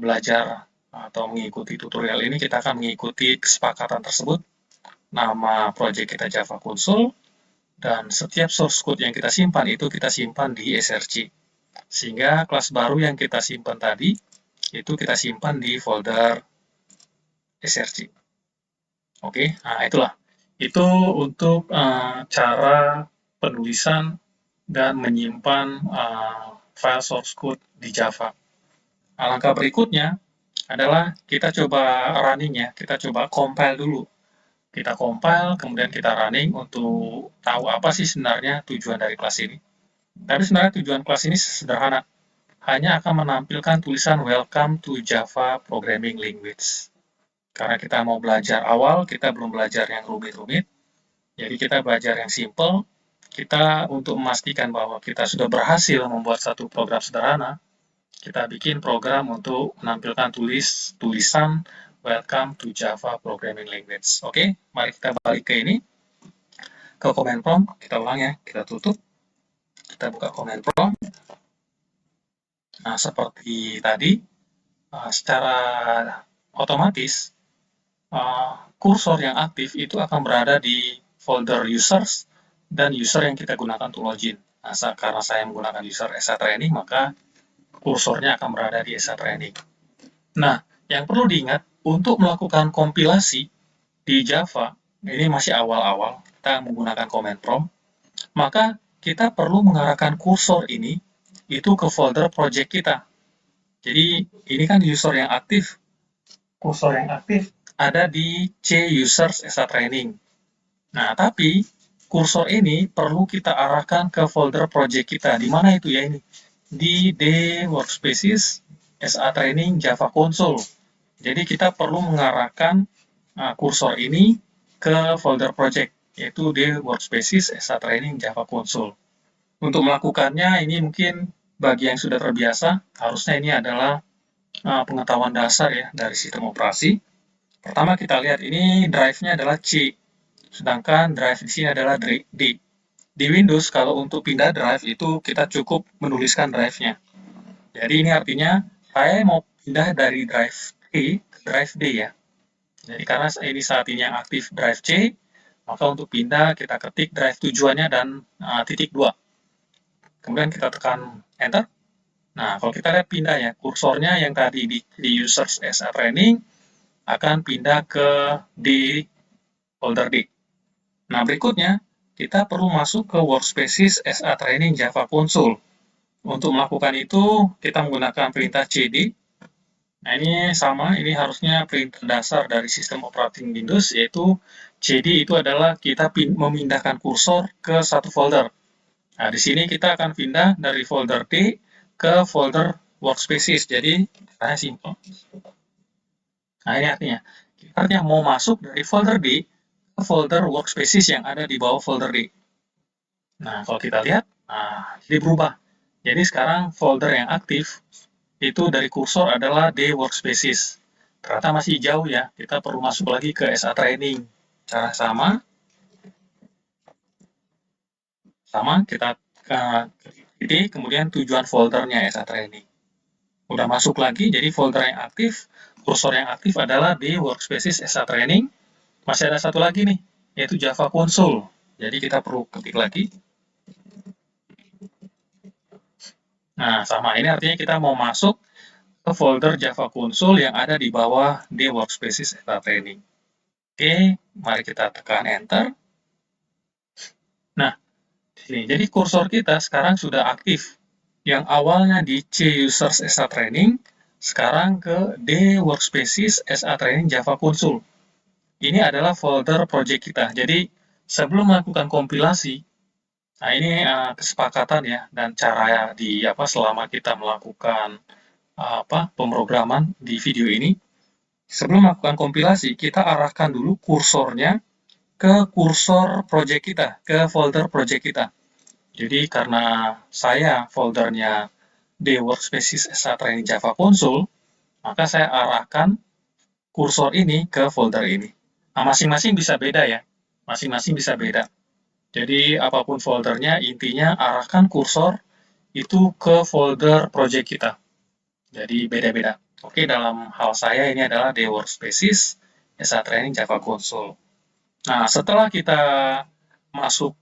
belajar atau mengikuti tutorial ini, kita akan mengikuti kesepakatan tersebut. Nama project kita Java Console, dan setiap source code yang kita simpan itu kita simpan di src. Sehingga kelas baru yang kita simpan tadi, itu kita simpan di folder src. Oke, nah itulah. Itu untuk cara penulisan dan menyimpan file source code di Java. Nah, langkah berikutnya adalah kita coba running ya, kita coba compile dulu. Kita compile, kemudian kita running untuk tahu apa sih sebenarnya tujuan dari kelas ini. Tapi sebenarnya tujuan kelas ini sederhana, hanya akan menampilkan tulisan Welcome to Java Programming Language. Karena kita mau belajar awal, kita belum belajar yang rumit-rumit, jadi kita belajar yang simple. Kita untuk memastikan bahwa kita sudah berhasil membuat satu program sederhana, kita bikin program untuk menampilkan tulisan Welcome to Java Programming Language. Oke, mari kita balik ke ini, ke command prompt. Kita ulang ya, kita tutup, kita buka command prompt. Nah, seperti tadi, secara otomatis kursor yang aktif itu akan berada di folder users dan user yang kita gunakan untuk login. Nah, karena saya menggunakan user SA Training, maka kursornya akan berada di SA Training. Nah, Yang perlu diingat, untuk melakukan kompilasi di Java, ini masih awal-awal, kita menggunakan command prompt, maka kita perlu mengarahkan kursor ini itu ke folder project kita. Jadi ini kan user yang aktif, kursor yang aktif ada di C users ESA training. Nah, tapi kursor ini perlu kita arahkan ke folder project kita. Di mana itu ya ini? Di D workspaces SA training Java console. Jadi kita perlu mengarahkan kursor ini ke folder project, yaitu D workspaces SA training Java console. Untuk melakukannya, ini mungkin bagi yang sudah terbiasa, harusnya ini adalah pengetahuan dasar ya dari sistem operasi. Pertama kita lihat ini drive-nya adalah C, sedangkan drive di sini adalah D. Di Windows kalau untuk pindah drive itu kita cukup menuliskan drive-nya. Jadi ini artinya saya mau pindah dari drive E ke drive D ya. Jadi karena ini saat ini yang aktif drive C, maka untuk pindah kita ketik drive tujuannya dan titik 2. Kemudian kita tekan enter. Nah, kalau kita lihat pindah ya, kursornya yang tadi di users SA training akan pindah ke D folder D. Nah, berikutnya kita perlu masuk ke workspaces SA training Java console. Untuk melakukan itu, kita menggunakan perintah cd. Nah, ini sama, ini harusnya perintah dasar dari sistem operating Windows, yaitu cd itu adalah kita memindahkan kursor ke satu folder. Nah, di sini kita akan pindah dari folder D ke folder workspaces. Jadi, caranya simple. Nah, ini artinya. Kita mau masuk dari folder D ke folder workspaces yang ada di bawah folder D. Nah, kalau kita lihat, jadi berubah. Jadi sekarang folder yang aktif itu dari kursor adalah D workspaces. Ternyata masih jauh ya, kita perlu masuk lagi ke SA training. Cara sama, kita ketik kemudian tujuan foldernya SA training. Udah masuk lagi, jadi folder yang aktif, kursor yang aktif adalah di workspaces SA training. Masih ada satu lagi nih, yaitu Java console. Jadi kita perlu ketik lagi. Nah, sama ini artinya kita mau masuk ke folder Java console yang ada di bawah di workspaces SA training. Oke, mari kita tekan enter. Nah, jadi kursor kita sekarang sudah aktif. Yang awalnya di C users SA training, sekarang ke D workspaces SA training Java console. Ini adalah folder project kita. Jadi sebelum melakukan kompilasi, nah ini kesepakatan ya dan cara di selama kita melakukan pemrograman di video ini. Sebelum melakukan kompilasi, kita arahkan dulu kursornya ke kursor project kita, ke folder project kita. Jadi karena saya foldernya di workspaces SA training Java console, maka saya arahkan kursor ini ke folder ini. Nah, masing-masing bisa beda ya. Masing-masing bisa beda. Jadi apapun foldernya, intinya arahkan kursor itu ke folder project kita. Jadi beda-beda. Oke, dalam hal saya ini adalah di workspaces SA training Java console. Nah, setelah kita masuk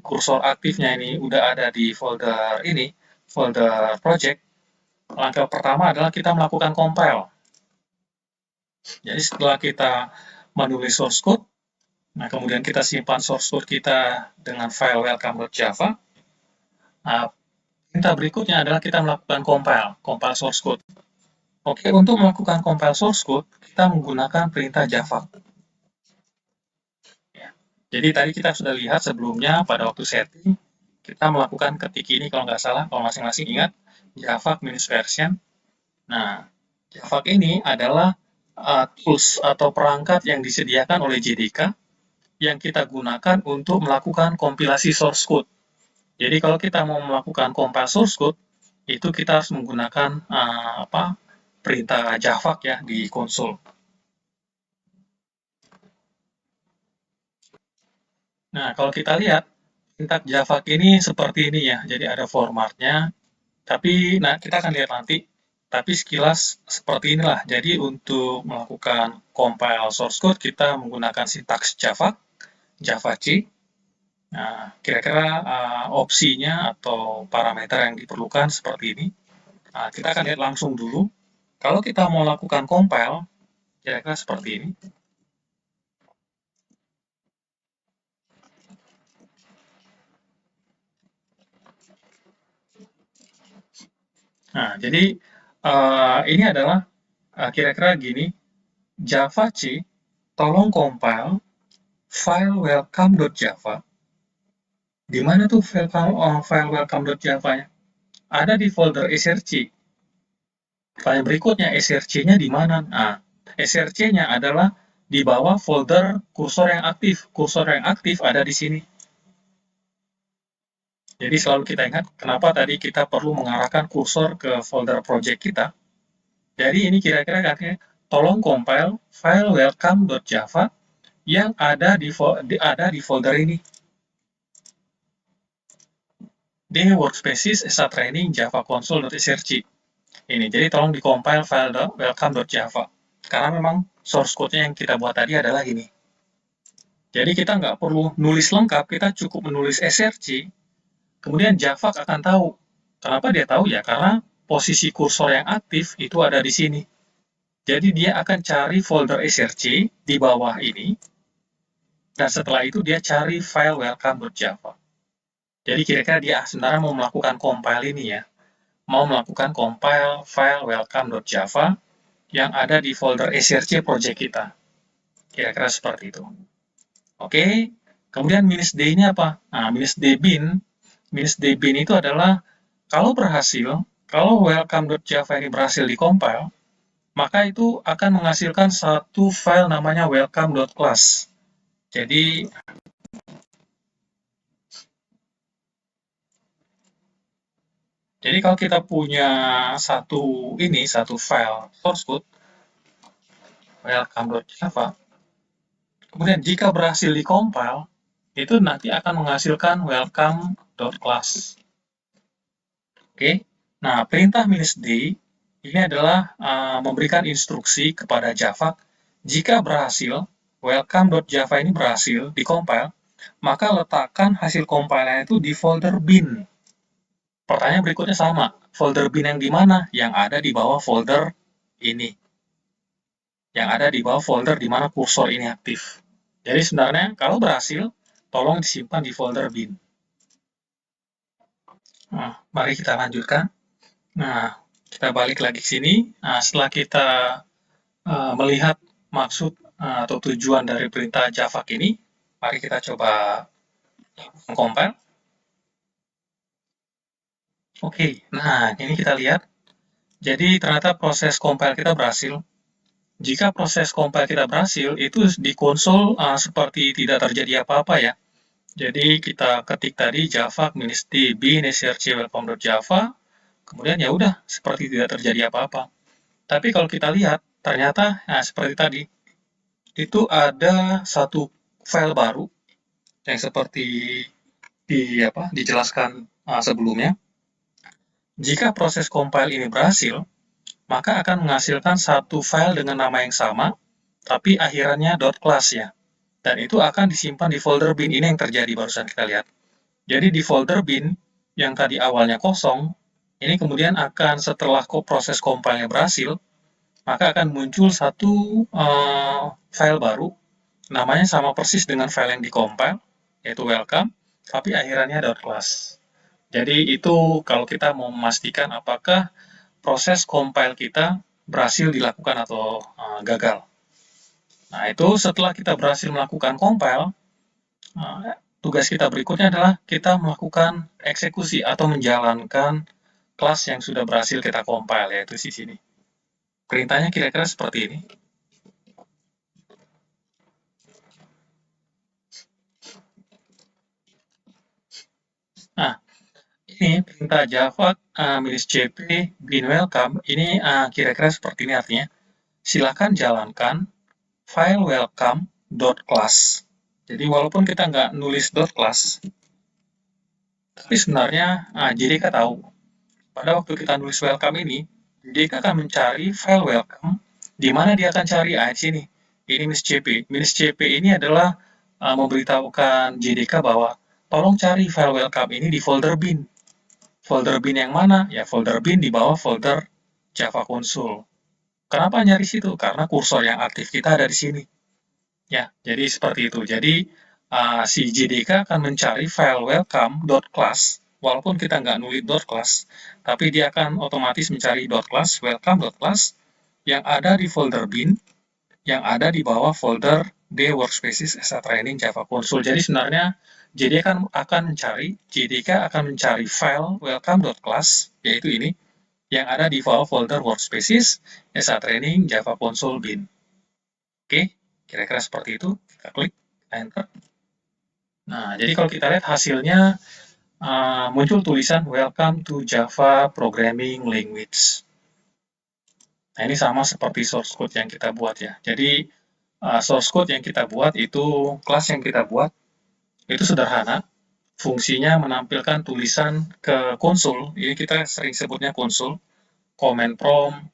kursor aktifnya ini udah ada di folder ini, folder project, langkah pertama adalah kita melakukan compile. Jadi setelah kita menulis source code, nah kemudian kita simpan source code kita dengan file welcome.java. Nah, perintah berikutnya adalah kita melakukan compile source code. Oke, untuk melakukan compile source code, kita menggunakan perintah Java. Jadi tadi kita sudah lihat sebelumnya pada waktu setting, kita melakukan ketik ini kalau nggak salah, kalau masing-masing ingat, Java minus version. Nah, Java ini adalah tools atau perangkat yang disediakan oleh JDK yang kita gunakan untuk melakukan kompilasi source code. Jadi kalau kita mau melakukan compile source code, itu kita harus menggunakan perintah Java ya di konsol. Nah, kalau kita lihat, perintah Java ini seperti ini ya, jadi ada formatnya, tapi nah kita akan lihat nanti, tapi sekilas seperti inilah. Jadi untuk melakukan compile source code, kita menggunakan sintaks Java, Java C. Nah, kira-kira opsinya atau parameter yang diperlukan seperti ini. Nah, kita akan lihat langsung dulu. Kalau kita mau lakukan compile, kira-kira seperti ini. Nah, jadi ini adalah kira-kira gini, Java C, tolong compile file welcome.java. Di mana tuh file welcome.java-nya? Ada di folder src. Pertanyaan berikutnya, src-nya di mana? Nah, src-nya adalah di bawah folder kursor yang aktif. Kursor yang aktif ada di sini. Jadi selalu kita ingat kenapa tadi kita perlu mengarahkan kursor ke folder project kita. Jadi ini kira-kira katanya, tolong compile file welcome.java yang ada di folder ini. Di workspaces SA training java console.src. Ini, jadi tolong di-compile file welcome.java. Karena memang source code-nya yang kita buat tadi adalah ini. Jadi kita nggak perlu nulis lengkap, kita cukup menulis src, kemudian Java akan tahu. Kenapa dia tahu ya? Karena posisi kursor yang aktif itu ada di sini. Jadi dia akan cari folder src di bawah ini, dan setelah itu dia cari file welcome.java. Jadi kira-kira dia sebenarnya mau melakukan compile ini ya. Mau melakukan compile file welcome.java yang ada di folder src project kita. Kira-kira seperti itu. Oke, kemudian -d ini apa? Nah, -d bin itu adalah kalau berhasil, kalau welcome.java ini berhasil dikompil, maka itu akan menghasilkan satu file namanya welcome.class. Jadi kalau kita punya satu file source code welcome.java, kemudian jika berhasil dikompil, itu nanti akan menghasilkan welcome.class. Oke, nah perintah -d ini adalah memberikan instruksi kepada Java, jika berhasil, welcome.java ini berhasil dikompil, maka letakkan hasil compile-nya itu di folder bin. Pertanyaan berikutnya sama, folder bin yang di mana? Yang ada di bawah folder ini. Yang ada di bawah folder di mana kursor ini aktif. Jadi sebenarnya kalau berhasil, tolong disimpan di folder bin. Nah, mari kita lanjutkan. Nah, kita balik lagi ke sini. Nah, setelah kita melihat maksud atau tujuan dari perintah Java ini, mari kita coba compile. Oke, nah ini kita lihat. Jadi ternyata proses compile kita berhasil. Jika proses compile kita berhasil, itu di konsol seperti tidak terjadi apa-apa ya. Jadi kita ketik tadi java -d bin src welcome.java, kemudian ya udah seperti tidak terjadi apa-apa. Tapi kalau kita lihat, ternyata seperti tadi, itu ada satu file baru yang seperti dijelaskan sebelumnya. Jika proses compile ini berhasil, maka akan menghasilkan satu file dengan nama yang sama, tapi akhirannya .class ya. Dan itu akan disimpan di folder bin. Ini yang terjadi barusan kita lihat. Jadi di folder bin yang tadi awalnya kosong, ini kemudian akan setelah proses compile-nya berhasil, maka akan muncul satu file baru, namanya sama persis dengan file yang di-compile, yaitu welcome, tapi akhirannya .class. Jadi itu kalau kita mau memastikan apakah proses compile kita berhasil dilakukan atau gagal. Nah, itu setelah kita berhasil melakukan compile, tugas kita berikutnya adalah kita melakukan eksekusi atau menjalankan kelas yang sudah berhasil kita compile, yaitu di sini. Perintahnya kira-kira seperti ini. Nah, ini perintah Java -cp bin welcome, ini kira-kira seperti ini artinya. Silakan jalankan file welcome.class. Jadi walaupun kita nggak nulis .class, tapi sebenarnya JDK tahu. Pada waktu kita nulis welcome ini, JDK akan mencari file welcome, di mana dia akan cari di sini. Ini -cp. -cp ini adalah memberitahukan JDK bahwa tolong cari file welcome ini di folder bin. Folder bin yang mana? Ya folder bin di bawah folder Java Console. Kenapa nyari situ? Karena kursor yang aktif kita ada di sini. Ya, jadi seperti itu. Jadi, si JDK akan mencari file welcome.class, walaupun kita nggak nulis .class, tapi dia akan otomatis mencari .class, welcome.class, yang ada di folder bin, yang ada di bawah folder D workspaces ESA training Java Console. Jadi sebenarnya JDK akan mencari file welcome.class, yaitu ini, yang ada di bawah folder workspaces ESA training Java Console bin. Oke, kira-kira seperti itu. Kita klik enter. Nah, jadi kalau kita lihat hasilnya, muncul tulisan Welcome to Java Programming Language. Nah, ini sama seperti source code yang kita buat ya. Jadi, source code yang kita buat itu, kelas yang kita buat, itu sederhana. Fungsinya menampilkan tulisan ke konsol. Ini kita sering sebutnya konsol. Command prompt,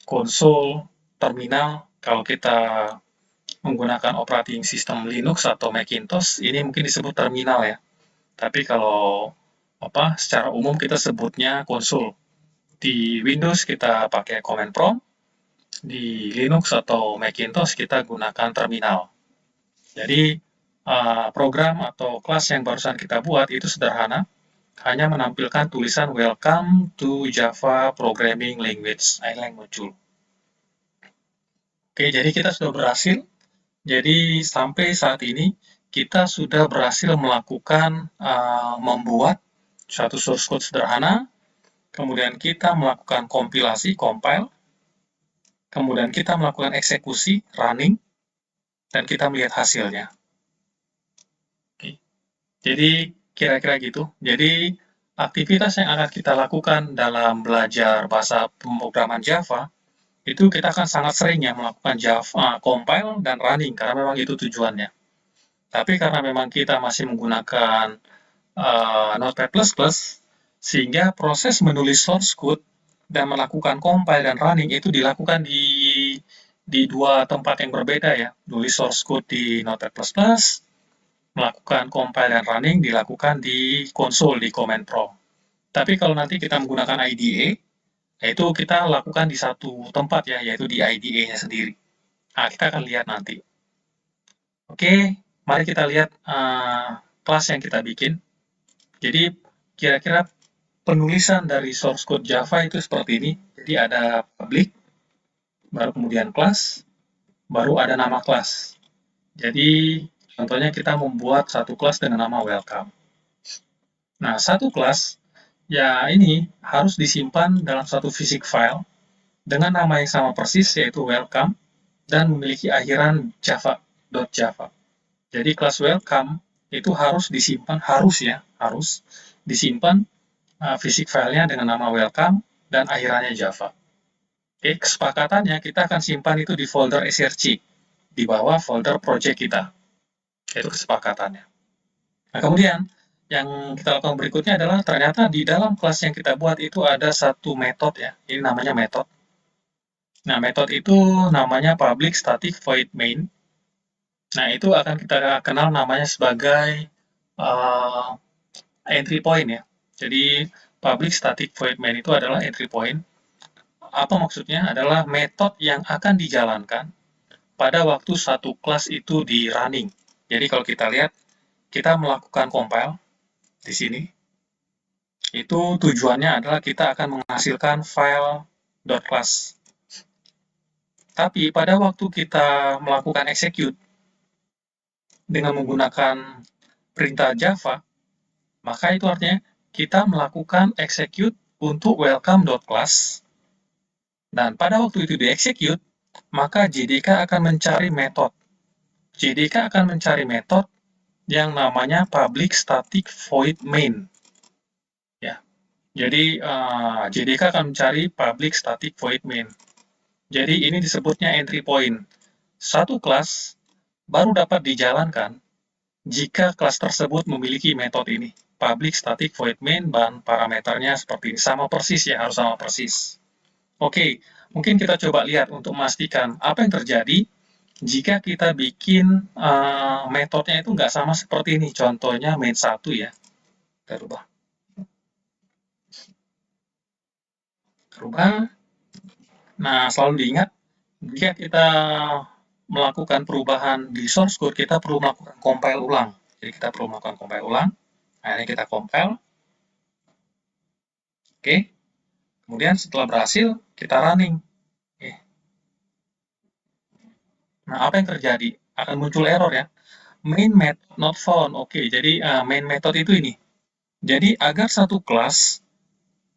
konsol, terminal. Kalau kita menggunakan operating system Linux atau Macintosh, ini mungkin disebut terminal ya. Tapi kalau secara umum kita sebutnya konsol. Di Windows kita pakai command prompt, di Linux atau Macintosh kita gunakan terminal. Jadi program atau kelas yang barusan kita buat itu sederhana, hanya menampilkan tulisan Welcome to Java Programming Language. Yang muncul. Oke, jadi kita sudah berhasil. Jadi sampai saat ini kita sudah berhasil melakukan membuat suatu source code sederhana, kemudian kita melakukan kompilasi, compile, kemudian kita melakukan eksekusi, running, dan kita melihat hasilnya. Oke. Jadi kira-kira gitu. Jadi aktivitas yang akan kita lakukan dalam belajar bahasa pemrograman Java, itu kita akan sangat sering ya melakukan Java, compile, dan running, karena memang itu tujuannya. Tapi karena memang kita masih menggunakan Notepad++, sehingga proses menulis source code dan melakukan compile dan running itu dilakukan di dua tempat yang berbeda ya. Nulis source code di Notepad++, melakukan compile dan running dilakukan di konsol, di command prompt. Tapi kalau nanti kita menggunakan IDE, yaitu kita lakukan di satu tempat ya, yaitu di IDE-nya sendiri. Nah, kita akan lihat nanti. Oke, mari kita lihat kelas yang kita bikin. Jadi, kira-kira penulisan dari source code Java itu seperti ini. Jadi, ada public, baru kemudian kelas, baru ada nama kelas. Jadi, contohnya kita membuat satu kelas dengan nama welcome. Nah, satu kelas, ya ini harus disimpan dalam satu fisik file dengan nama yang sama persis, yaitu welcome, dan memiliki akhiran java.java. Jadi kelas welcome itu harus disimpan, harus disimpan fisik filenya dengan nama welcome dan akhirannya Java. Oke, kesepakatannya kita akan simpan itu di folder src, di bawah folder project kita. Itu kesepakatannya. Nah, kemudian yang kita lakukan berikutnya adalah ternyata di dalam kelas yang kita buat itu ada satu metode ya. Ini namanya metode. Nah, metode itu namanya public static void main. Nah, itu akan kita kenal namanya sebagai entry point ya. Jadi, public static void main itu adalah entry point. Apa maksudnya? Adalah metode yang akan dijalankan pada waktu satu kelas itu di running. Jadi, kalau kita lihat, kita melakukan compile di sini. Itu tujuannya adalah kita akan menghasilkan file .class. Tapi pada waktu kita melakukan execute dengan menggunakan perintah Java, maka itu artinya kita melakukan execute untuk welcome.class, dan pada waktu itu di-execute, maka JDK akan mencari metode. JDK akan mencari metode yang namanya public static void main. Ya. Jadi JDK akan mencari public static void main. Jadi ini disebutnya entry point. Satu kelas baru dapat dijalankan jika kelas tersebut memiliki metode ini. Public static void main dan parameternya seperti ini. Sama persis ya, harus sama persis. Oke, mungkin kita coba lihat untuk memastikan apa yang terjadi jika kita bikin metodenya itu nggak sama seperti ini. Contohnya main 1 ya. Kita rubah. Nah, selalu diingat, Jika kita melakukan perubahan di source code, kita perlu melakukan compile ulang. Jadi kita perlu melakukan compile ulang. Nah, ini kita compile. Oke. Kemudian setelah berhasil, kita running. Oke. Nah, apa yang terjadi? Akan muncul error ya. Main method not found. Oke, jadi main method itu ini. Jadi agar satu kelas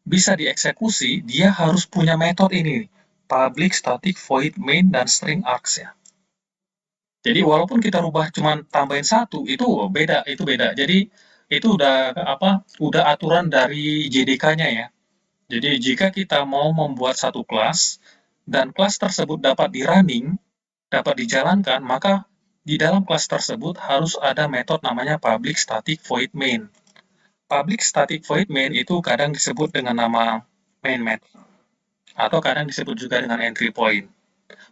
bisa dieksekusi, dia harus punya metode ini, public, static, void, main, dan string args ya. Jadi walaupun kita rubah cuma tambahin satu, itu beda. Jadi itu udah apa? Udah aturan dari JDK-nya ya. Jadi jika kita mau membuat satu kelas dan kelas tersebut dapat di-running, dapat dijalankan, maka di dalam kelas tersebut harus ada metode namanya public, static, void, main. Public static void main itu kadang disebut dengan nama main method atau kadang disebut juga dengan entry point.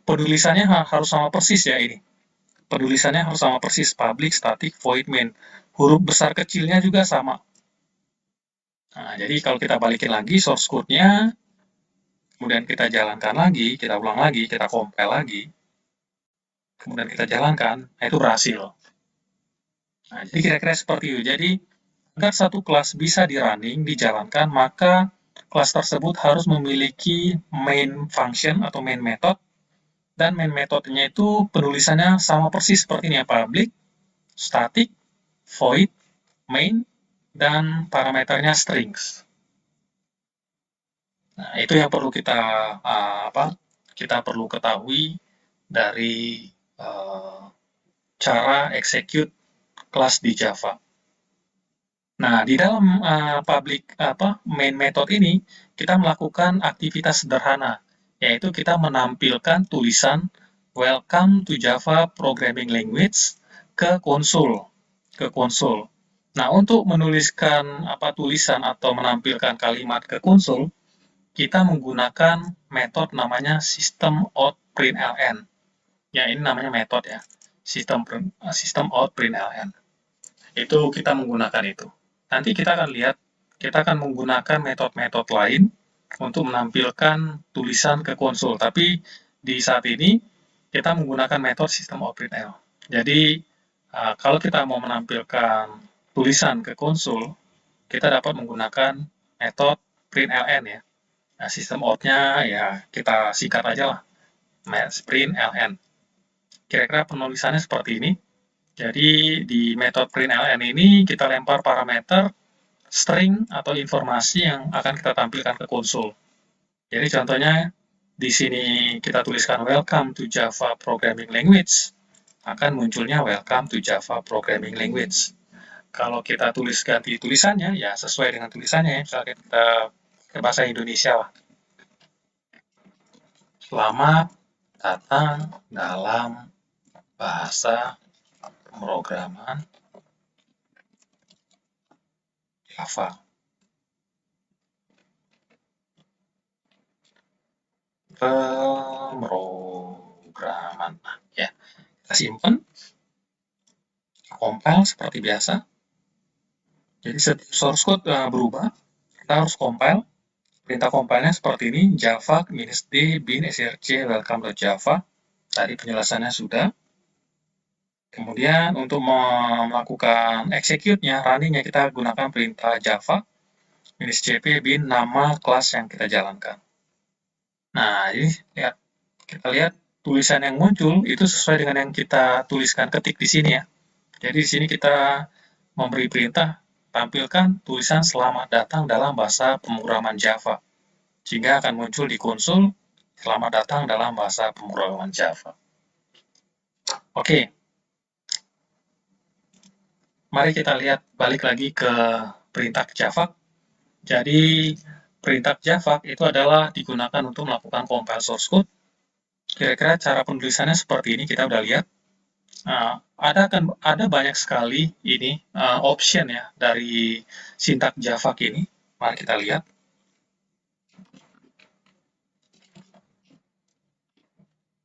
Penulisannya harus sama persis ya ini. Penulisannya harus sama persis, public static void main. Huruf besar kecilnya juga sama. Nah, jadi kalau kita balikin lagi source code-nya, kemudian kita jalankan lagi, kita ulang lagi, kita compile lagi, kemudian kita jalankan, nah itu berhasil. Nah, jadi kira-kira seperti itu. Jadi agar satu kelas bisa di-running, dijalankan, maka kelas tersebut harus memiliki main function atau main method, dan main methodenya itu penulisannya sama persis seperti ini ya, public, static, void, main, dan parameternya strings. Nah, itu yang perlu kita perlu ketahui dari cara execute kelas di Java. Nah, di dalam main method ini, kita melakukan aktivitas sederhana, yaitu kita menampilkan tulisan Welcome to Java Programming Language ke konsol. Nah, untuk menuliskan tulisan atau menampilkan kalimat ke konsol, kita menggunakan metode namanya system.out.println. Ya, ini namanya metode ya, system.out.println. Itu kita menggunakan itu. Nanti kita akan lihat, kita akan menggunakan metode-metode lain untuk menampilkan tulisan ke konsol. Tapi di saat ini, kita menggunakan metode system.out.println. Jadi, kalau kita mau menampilkan tulisan ke konsol, kita dapat menggunakan metode println ya. Nah, sistem out-nya ya kita singkat aja lah, println. Kira-kira penulisannya seperti ini. Jadi di metode println ini kita lempar parameter string atau informasi yang akan kita tampilkan ke konsol. Jadi contohnya di sini kita tuliskan welcome to Java Programming Language, akan munculnya welcome to Java Programming Language. Kalau kita tuliskan di tulisannya ya sesuai dengan tulisannya ya, misalnya kita ke bahasa Indonesia lah. Selamat datang dalam bahasa pemrograman Java. Pemrograman. Nah, ya, kita simpan, compile seperti biasa. Jadi setiap source code berubah, kita harus compile. Perintah compile-nya seperti ini, java -d bin src welcome.java. Tadi penjelasannya sudah. Kemudian untuk melakukan execute-nya, running-nya kita gunakan perintah java -cp bin nama kelas yang kita jalankan. Nah, ini kita lihat tulisan yang muncul itu sesuai dengan yang kita tuliskan ketik di sini ya. Jadi di sini kita memberi perintah tampilkan tulisan selamat datang dalam bahasa pemrograman Java. Sehingga akan muncul di konsol selamat datang dalam bahasa pemrograman Java. Oke. Mari kita lihat balik lagi ke perintah Java. Jadi perintah Java itu adalah digunakan untuk melakukan compile source code. Kira-kira cara penulisannya seperti ini, kita udah lihat. Ada banyak sekali ini option ya dari sintak Java ini. Mari kita lihat.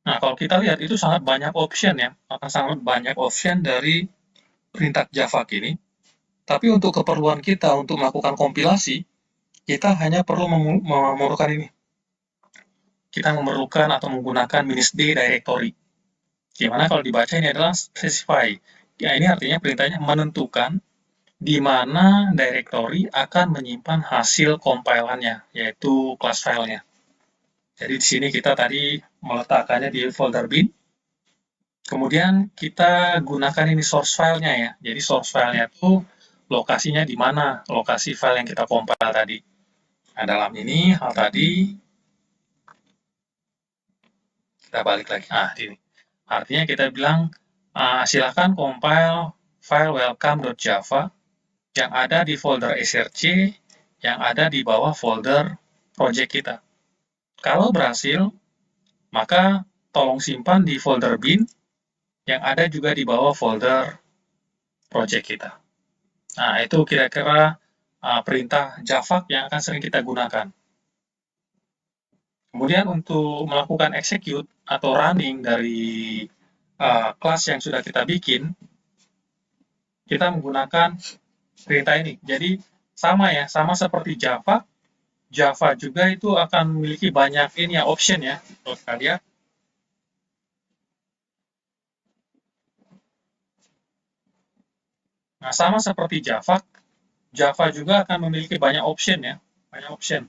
Nah, kalau kita lihat itu sangat banyak option ya, sangat banyak option dari perintah Java ini. Tapi untuk keperluan kita untuk melakukan kompilasi, kita hanya perlu memerlukan ini. kita memerlukan atau menggunakan -d directory. Dimana kalau dibaca ini adalah specify. Ya, ini artinya perintahnya menentukan di mana directory akan menyimpan hasil kompilannya, yaitu class filenya. Jadi di sini kita tadi meletakkannya di folder bin. Kemudian kita gunakan ini source filenya ya. Jadi source filenya itu lokasinya di mana, lokasi file yang kita compile tadi. Nah, dalam ini hal tadi kita balik lagi. Nah, ini. Artinya kita bilang silakan compile file welcome.java yang ada di folder src yang ada di bawah folder project kita. Kalau berhasil, maka tolong simpan di folder bin yang ada juga di bawah folder project kita. Nah, itu kira-kira perintah Java yang akan sering kita gunakan. Kemudian untuk melakukan execute atau running dari kelas yang sudah kita bikin, kita menggunakan perintah ini. Jadi sama ya, sama seperti Java. Java juga itu akan memiliki banyak ini ya, option ya, kalau kita lihat. Nah, sama seperti Java, Java juga akan memiliki banyak option ya, banyak option.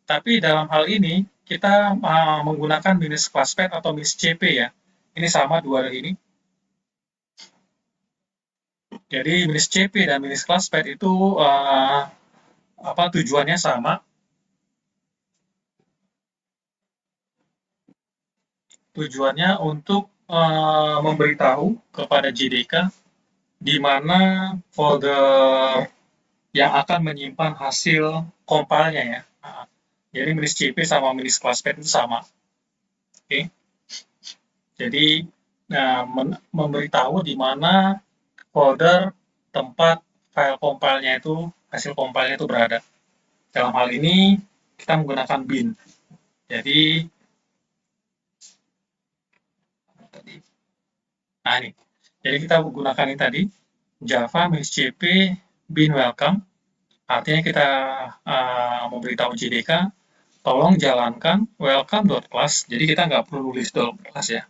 Tapi dalam hal ini kita menggunakan -classpath atau -cp ya. Ini sama dua ini. Jadi -cp dan -classpath itu tujuannya sama. Tujuannya untuk memberitahu kepada JDK di mana folder yang akan menyimpan hasil compile-nya ya. Jadi -cp sama -classpath itu sama. Oke. Jadi memberitahu di mana folder tempat file compile-nya itu, hasil compile-nya itu berada. Dalam hal ini kita menggunakan bin. Jadi ini. Jadi kita menggunakan ini tadi Java -cp bin welcome. Artinya kita memberitahu JDK tolong jalankan welcome.class. Jadi kita nggak perlu nulis .class ya.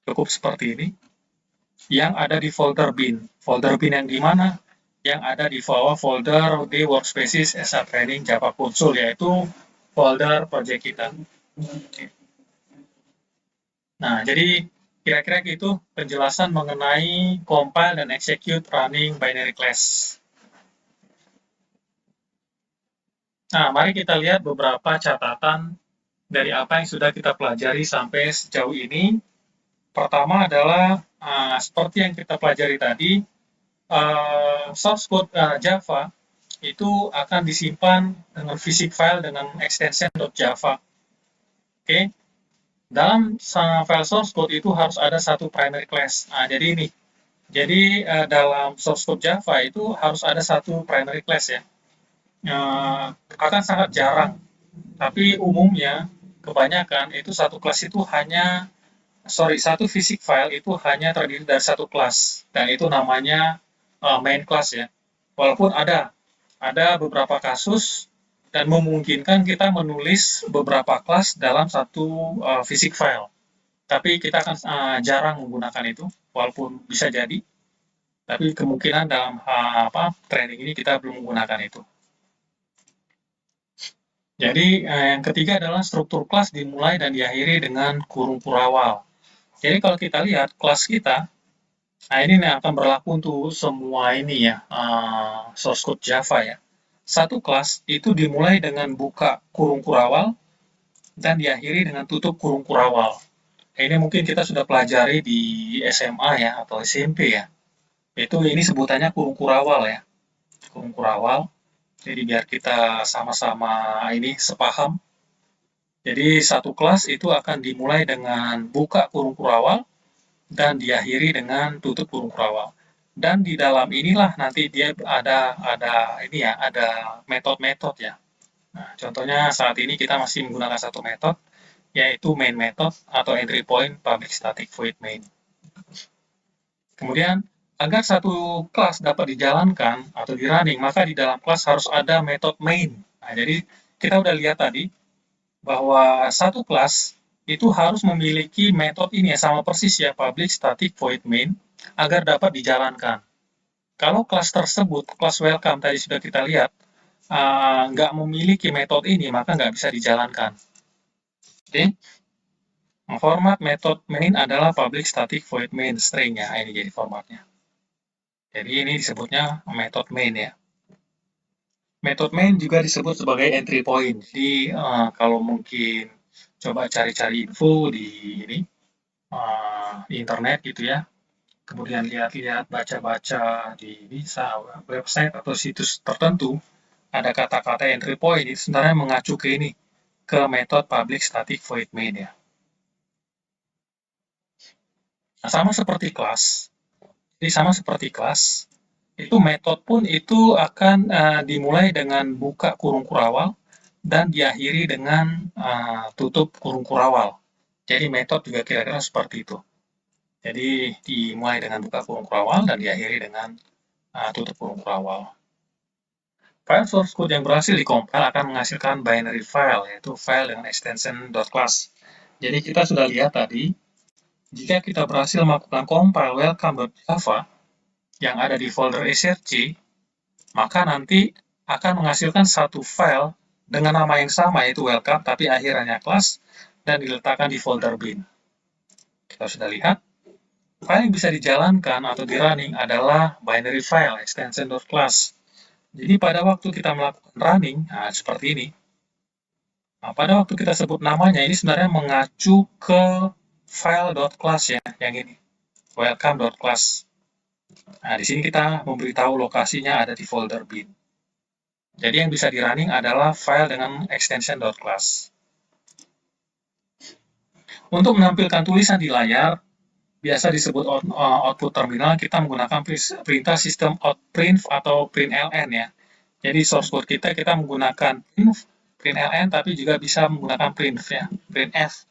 Cukup seperti ini. Yang ada di folder bin. Folder bin yang di mana? Yang ada di bawah folder di workspaces SA Training Java Console, yaitu folder project kita. Nah, jadi kira-kira gitu penjelasan mengenai compile dan execute running binary class. Nah, mari kita lihat beberapa catatan dari apa yang sudah kita pelajari sampai sejauh ini. Pertama adalah seperti yang kita pelajari tadi, source code Java itu akan disimpan dengan physics file dengan extension .java. Oke. Dalam file source code itu harus ada satu primary class. Nah, jadi ini. Jadi dalam source code Java itu harus ada satu primary class ya. Akan sangat jarang. Tapi umumnya kebanyakan itu satu kelas itu satu physics file itu hanya terdiri dari satu kelas, dan itu namanya main class ya. Walaupun ada beberapa kasus dan memungkinkan kita menulis beberapa kelas dalam satu physics file. Tapi kita akan jarang menggunakan itu, walaupun bisa jadi. Tapi kemungkinan dalam training ini kita belum menggunakan itu. Jadi yang ketiga adalah struktur kelas dimulai dan diakhiri dengan kurung kurawal. Jadi kalau kita lihat kelas kita, nah ini akan berlaku untuk semua ini ya, source code Java ya. Satu kelas itu dimulai dengan buka kurung kurawal dan diakhiri dengan tutup kurung kurawal. Nah, ini mungkin kita sudah pelajari di SMA ya atau SMP ya. Itu ini sebutannya kurung kurawal ya. Kurung kurawal. Jadi biar kita sama-sama ini sepaham. Jadi satu kelas itu akan dimulai dengan buka kurung kurawal dan diakhiri dengan tutup kurung kurawal. Dan di dalam inilah nanti dia ada metode-metode ya. Nah, contohnya saat ini kita masih menggunakan satu metode, yaitu main method atau entry point public static void main. Kemudian agar satu kelas dapat dijalankan atau di running, maka di dalam kelas harus ada metode main. Nah, jadi kita udah lihat tadi bahwa satu kelas itu harus memiliki metode ini ya, sama persis ya, public static void main, agar dapat dijalankan. Kalau kelas tersebut, kelas welcome tadi sudah kita lihat, nggak memiliki metode ini, maka nggak bisa dijalankan. Oke, format metode main adalah public static void main string ya, ini jadi formatnya. Jadi ini disebutnya metode main ya. Metode main juga disebut sebagai entry point. Jadi kalau mungkin coba cari-cari info di ini di internet gitu ya, kemudian lihat-lihat, baca-baca di bisa website atau situs tertentu, ada kata-kata entry point itu sebenarnya mengacu ke ini, ke metode public static void main ya. Nah, sama seperti kelas. Jadi sama seperti kelas, itu metode pun itu akan dimulai dengan buka kurung kurawal dan diakhiri dengan tutup kurung kurawal. Jadi metode juga kira-kira seperti itu. Jadi dimulai dengan buka kurung kurawal dan diakhiri dengan tutup kurung kurawal. File source code yang berhasil dikompil akan menghasilkan binary file, yaitu file dengan extension .class. Jadi kita sudah lihat tadi, jika kita berhasil melakukan compile welcome.java yang ada di folder src, maka nanti akan menghasilkan satu file dengan nama yang sama, yaitu welcome, tapi akhirannya class, dan diletakkan di folder bin. Kita sudah lihat, file yang bisa dijalankan atau di running adalah binary file extension.class. Jadi pada waktu kita melakukan running, nah seperti ini. Nah, pada waktu kita sebut namanya, ini sebenarnya mengacu ke file.class ya, yang ini, welcome.class. Nah, di sini kita memberitahu lokasinya ada di folder bin. Jadi yang bisa di running adalah file dengan extension .class. Untuk menampilkan tulisan di layar, biasa disebut output terminal, kita menggunakan perintah sistem outprint atau println ya. Jadi source code kita menggunakan println, tapi juga bisa menggunakan printf ya, printf.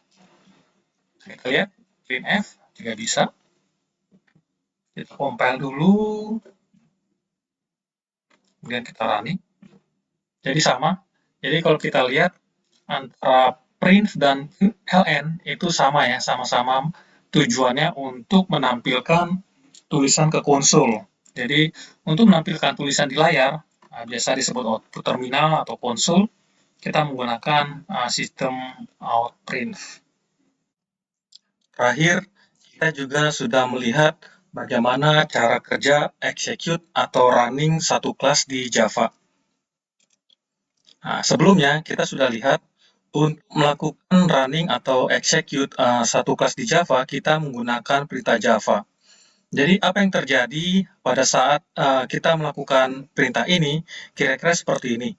Kita lihat, printf juga bisa. Kita compile dulu, kemudian kita running. Jadi sama. Jadi kalau kita lihat antara print dan ln itu sama ya, sama-sama tujuannya untuk menampilkan tulisan ke konsol. Jadi untuk menampilkan tulisan di layar, biasa disebut output terminal atau konsol, kita menggunakan sistem outprint. Terakhir, kita juga sudah melihat bagaimana cara kerja execute atau running satu kelas di Java. Nah, sebelumnya kita sudah lihat untuk melakukan running atau execute satu kelas di Java, kita menggunakan perintah Java. Jadi apa yang terjadi pada saat kita melakukan perintah ini, kira-kira seperti ini.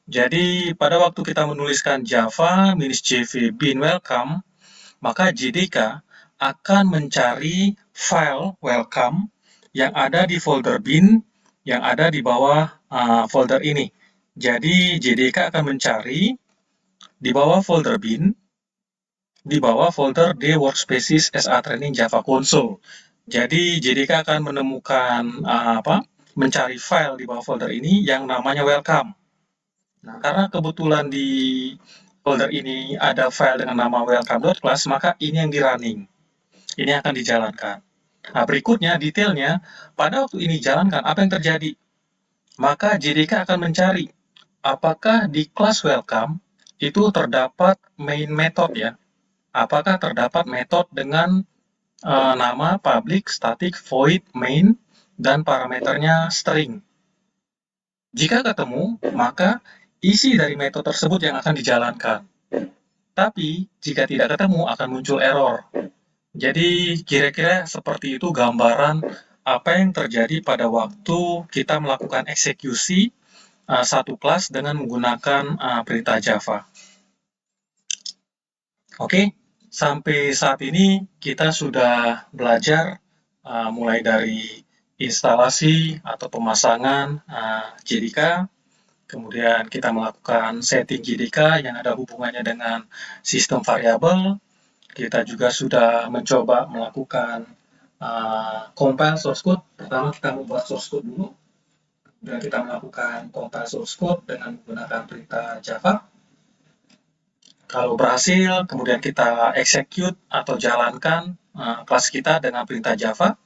Jadi pada waktu kita menuliskan Java -jv bin welcome, maka JDK akan mencari file welcome yang ada di folder bin yang ada di bawah folder ini. Jadi JDK akan mencari di bawah folder bin, di bawah folder D workspaces SA Training Java Console. Jadi JDK akan menemukan mencari file di bawah folder ini yang namanya welcome. Nah, karena kebetulan di folder ini ada file dengan nama welcome.class, maka ini yang di running. Ini akan dijalankan. Nah, berikutnya detailnya, pada waktu ini dijalankan, apa yang terjadi? Maka JDK akan mencari apakah di kelas welcome itu terdapat main method ya. Apakah terdapat metode dengan nama public static void main dan parameternya string. Jika ketemu, maka isi dari metode tersebut yang akan dijalankan. Tapi, jika tidak ketemu, akan muncul error. Jadi, kira-kira seperti itu gambaran apa yang terjadi pada waktu kita melakukan eksekusi satu kelas dengan menggunakan perintah Java. Oke, sampai saat ini kita sudah belajar mulai dari instalasi atau pemasangan JDK, kemudian kita melakukan setting JDK yang ada hubungannya dengan sistem variabel. Kita juga sudah mencoba melakukan compile source code. Pertama kita membuat source code dulu, dan kita melakukan compile source code dengan menggunakan perintah Java. Kalau berhasil, kemudian kita execute atau jalankan kelas kita dengan perintah Java,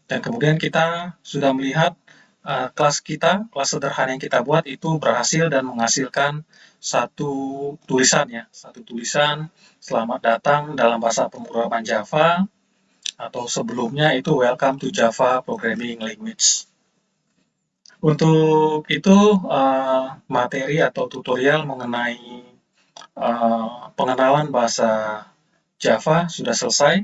dan kemudian kita sudah melihat kelas sederhana yang kita buat itu berhasil dan menghasilkan satu tulisan selamat datang dalam bahasa pemrograman Java, atau sebelumnya itu welcome to Java Programming Language. Untuk itu materi atau tutorial mengenai pengenalan bahasa Java sudah selesai.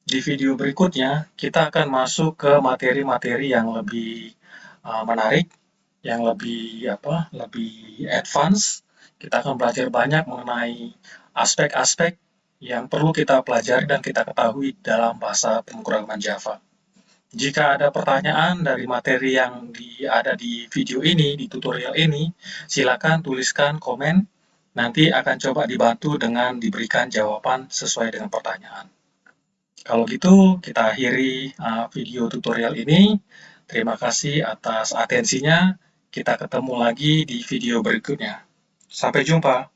Di video berikutnya, kita akan masuk ke materi-materi yang lebih menarik, yang lebih advance. Kita akan belajar banyak mengenai aspek-aspek yang perlu kita pelajari dan kita ketahui dalam bahasa pemrograman Java. Jika ada pertanyaan dari materi yang ada di video ini, di tutorial ini, silakan tuliskan komen. Nanti akan coba dibantu dengan diberikan jawaban sesuai dengan pertanyaan. Kalau gitu, kita akhiri video tutorial ini. Terima kasih atas atensinya. Kita ketemu lagi di video berikutnya. Sampai jumpa.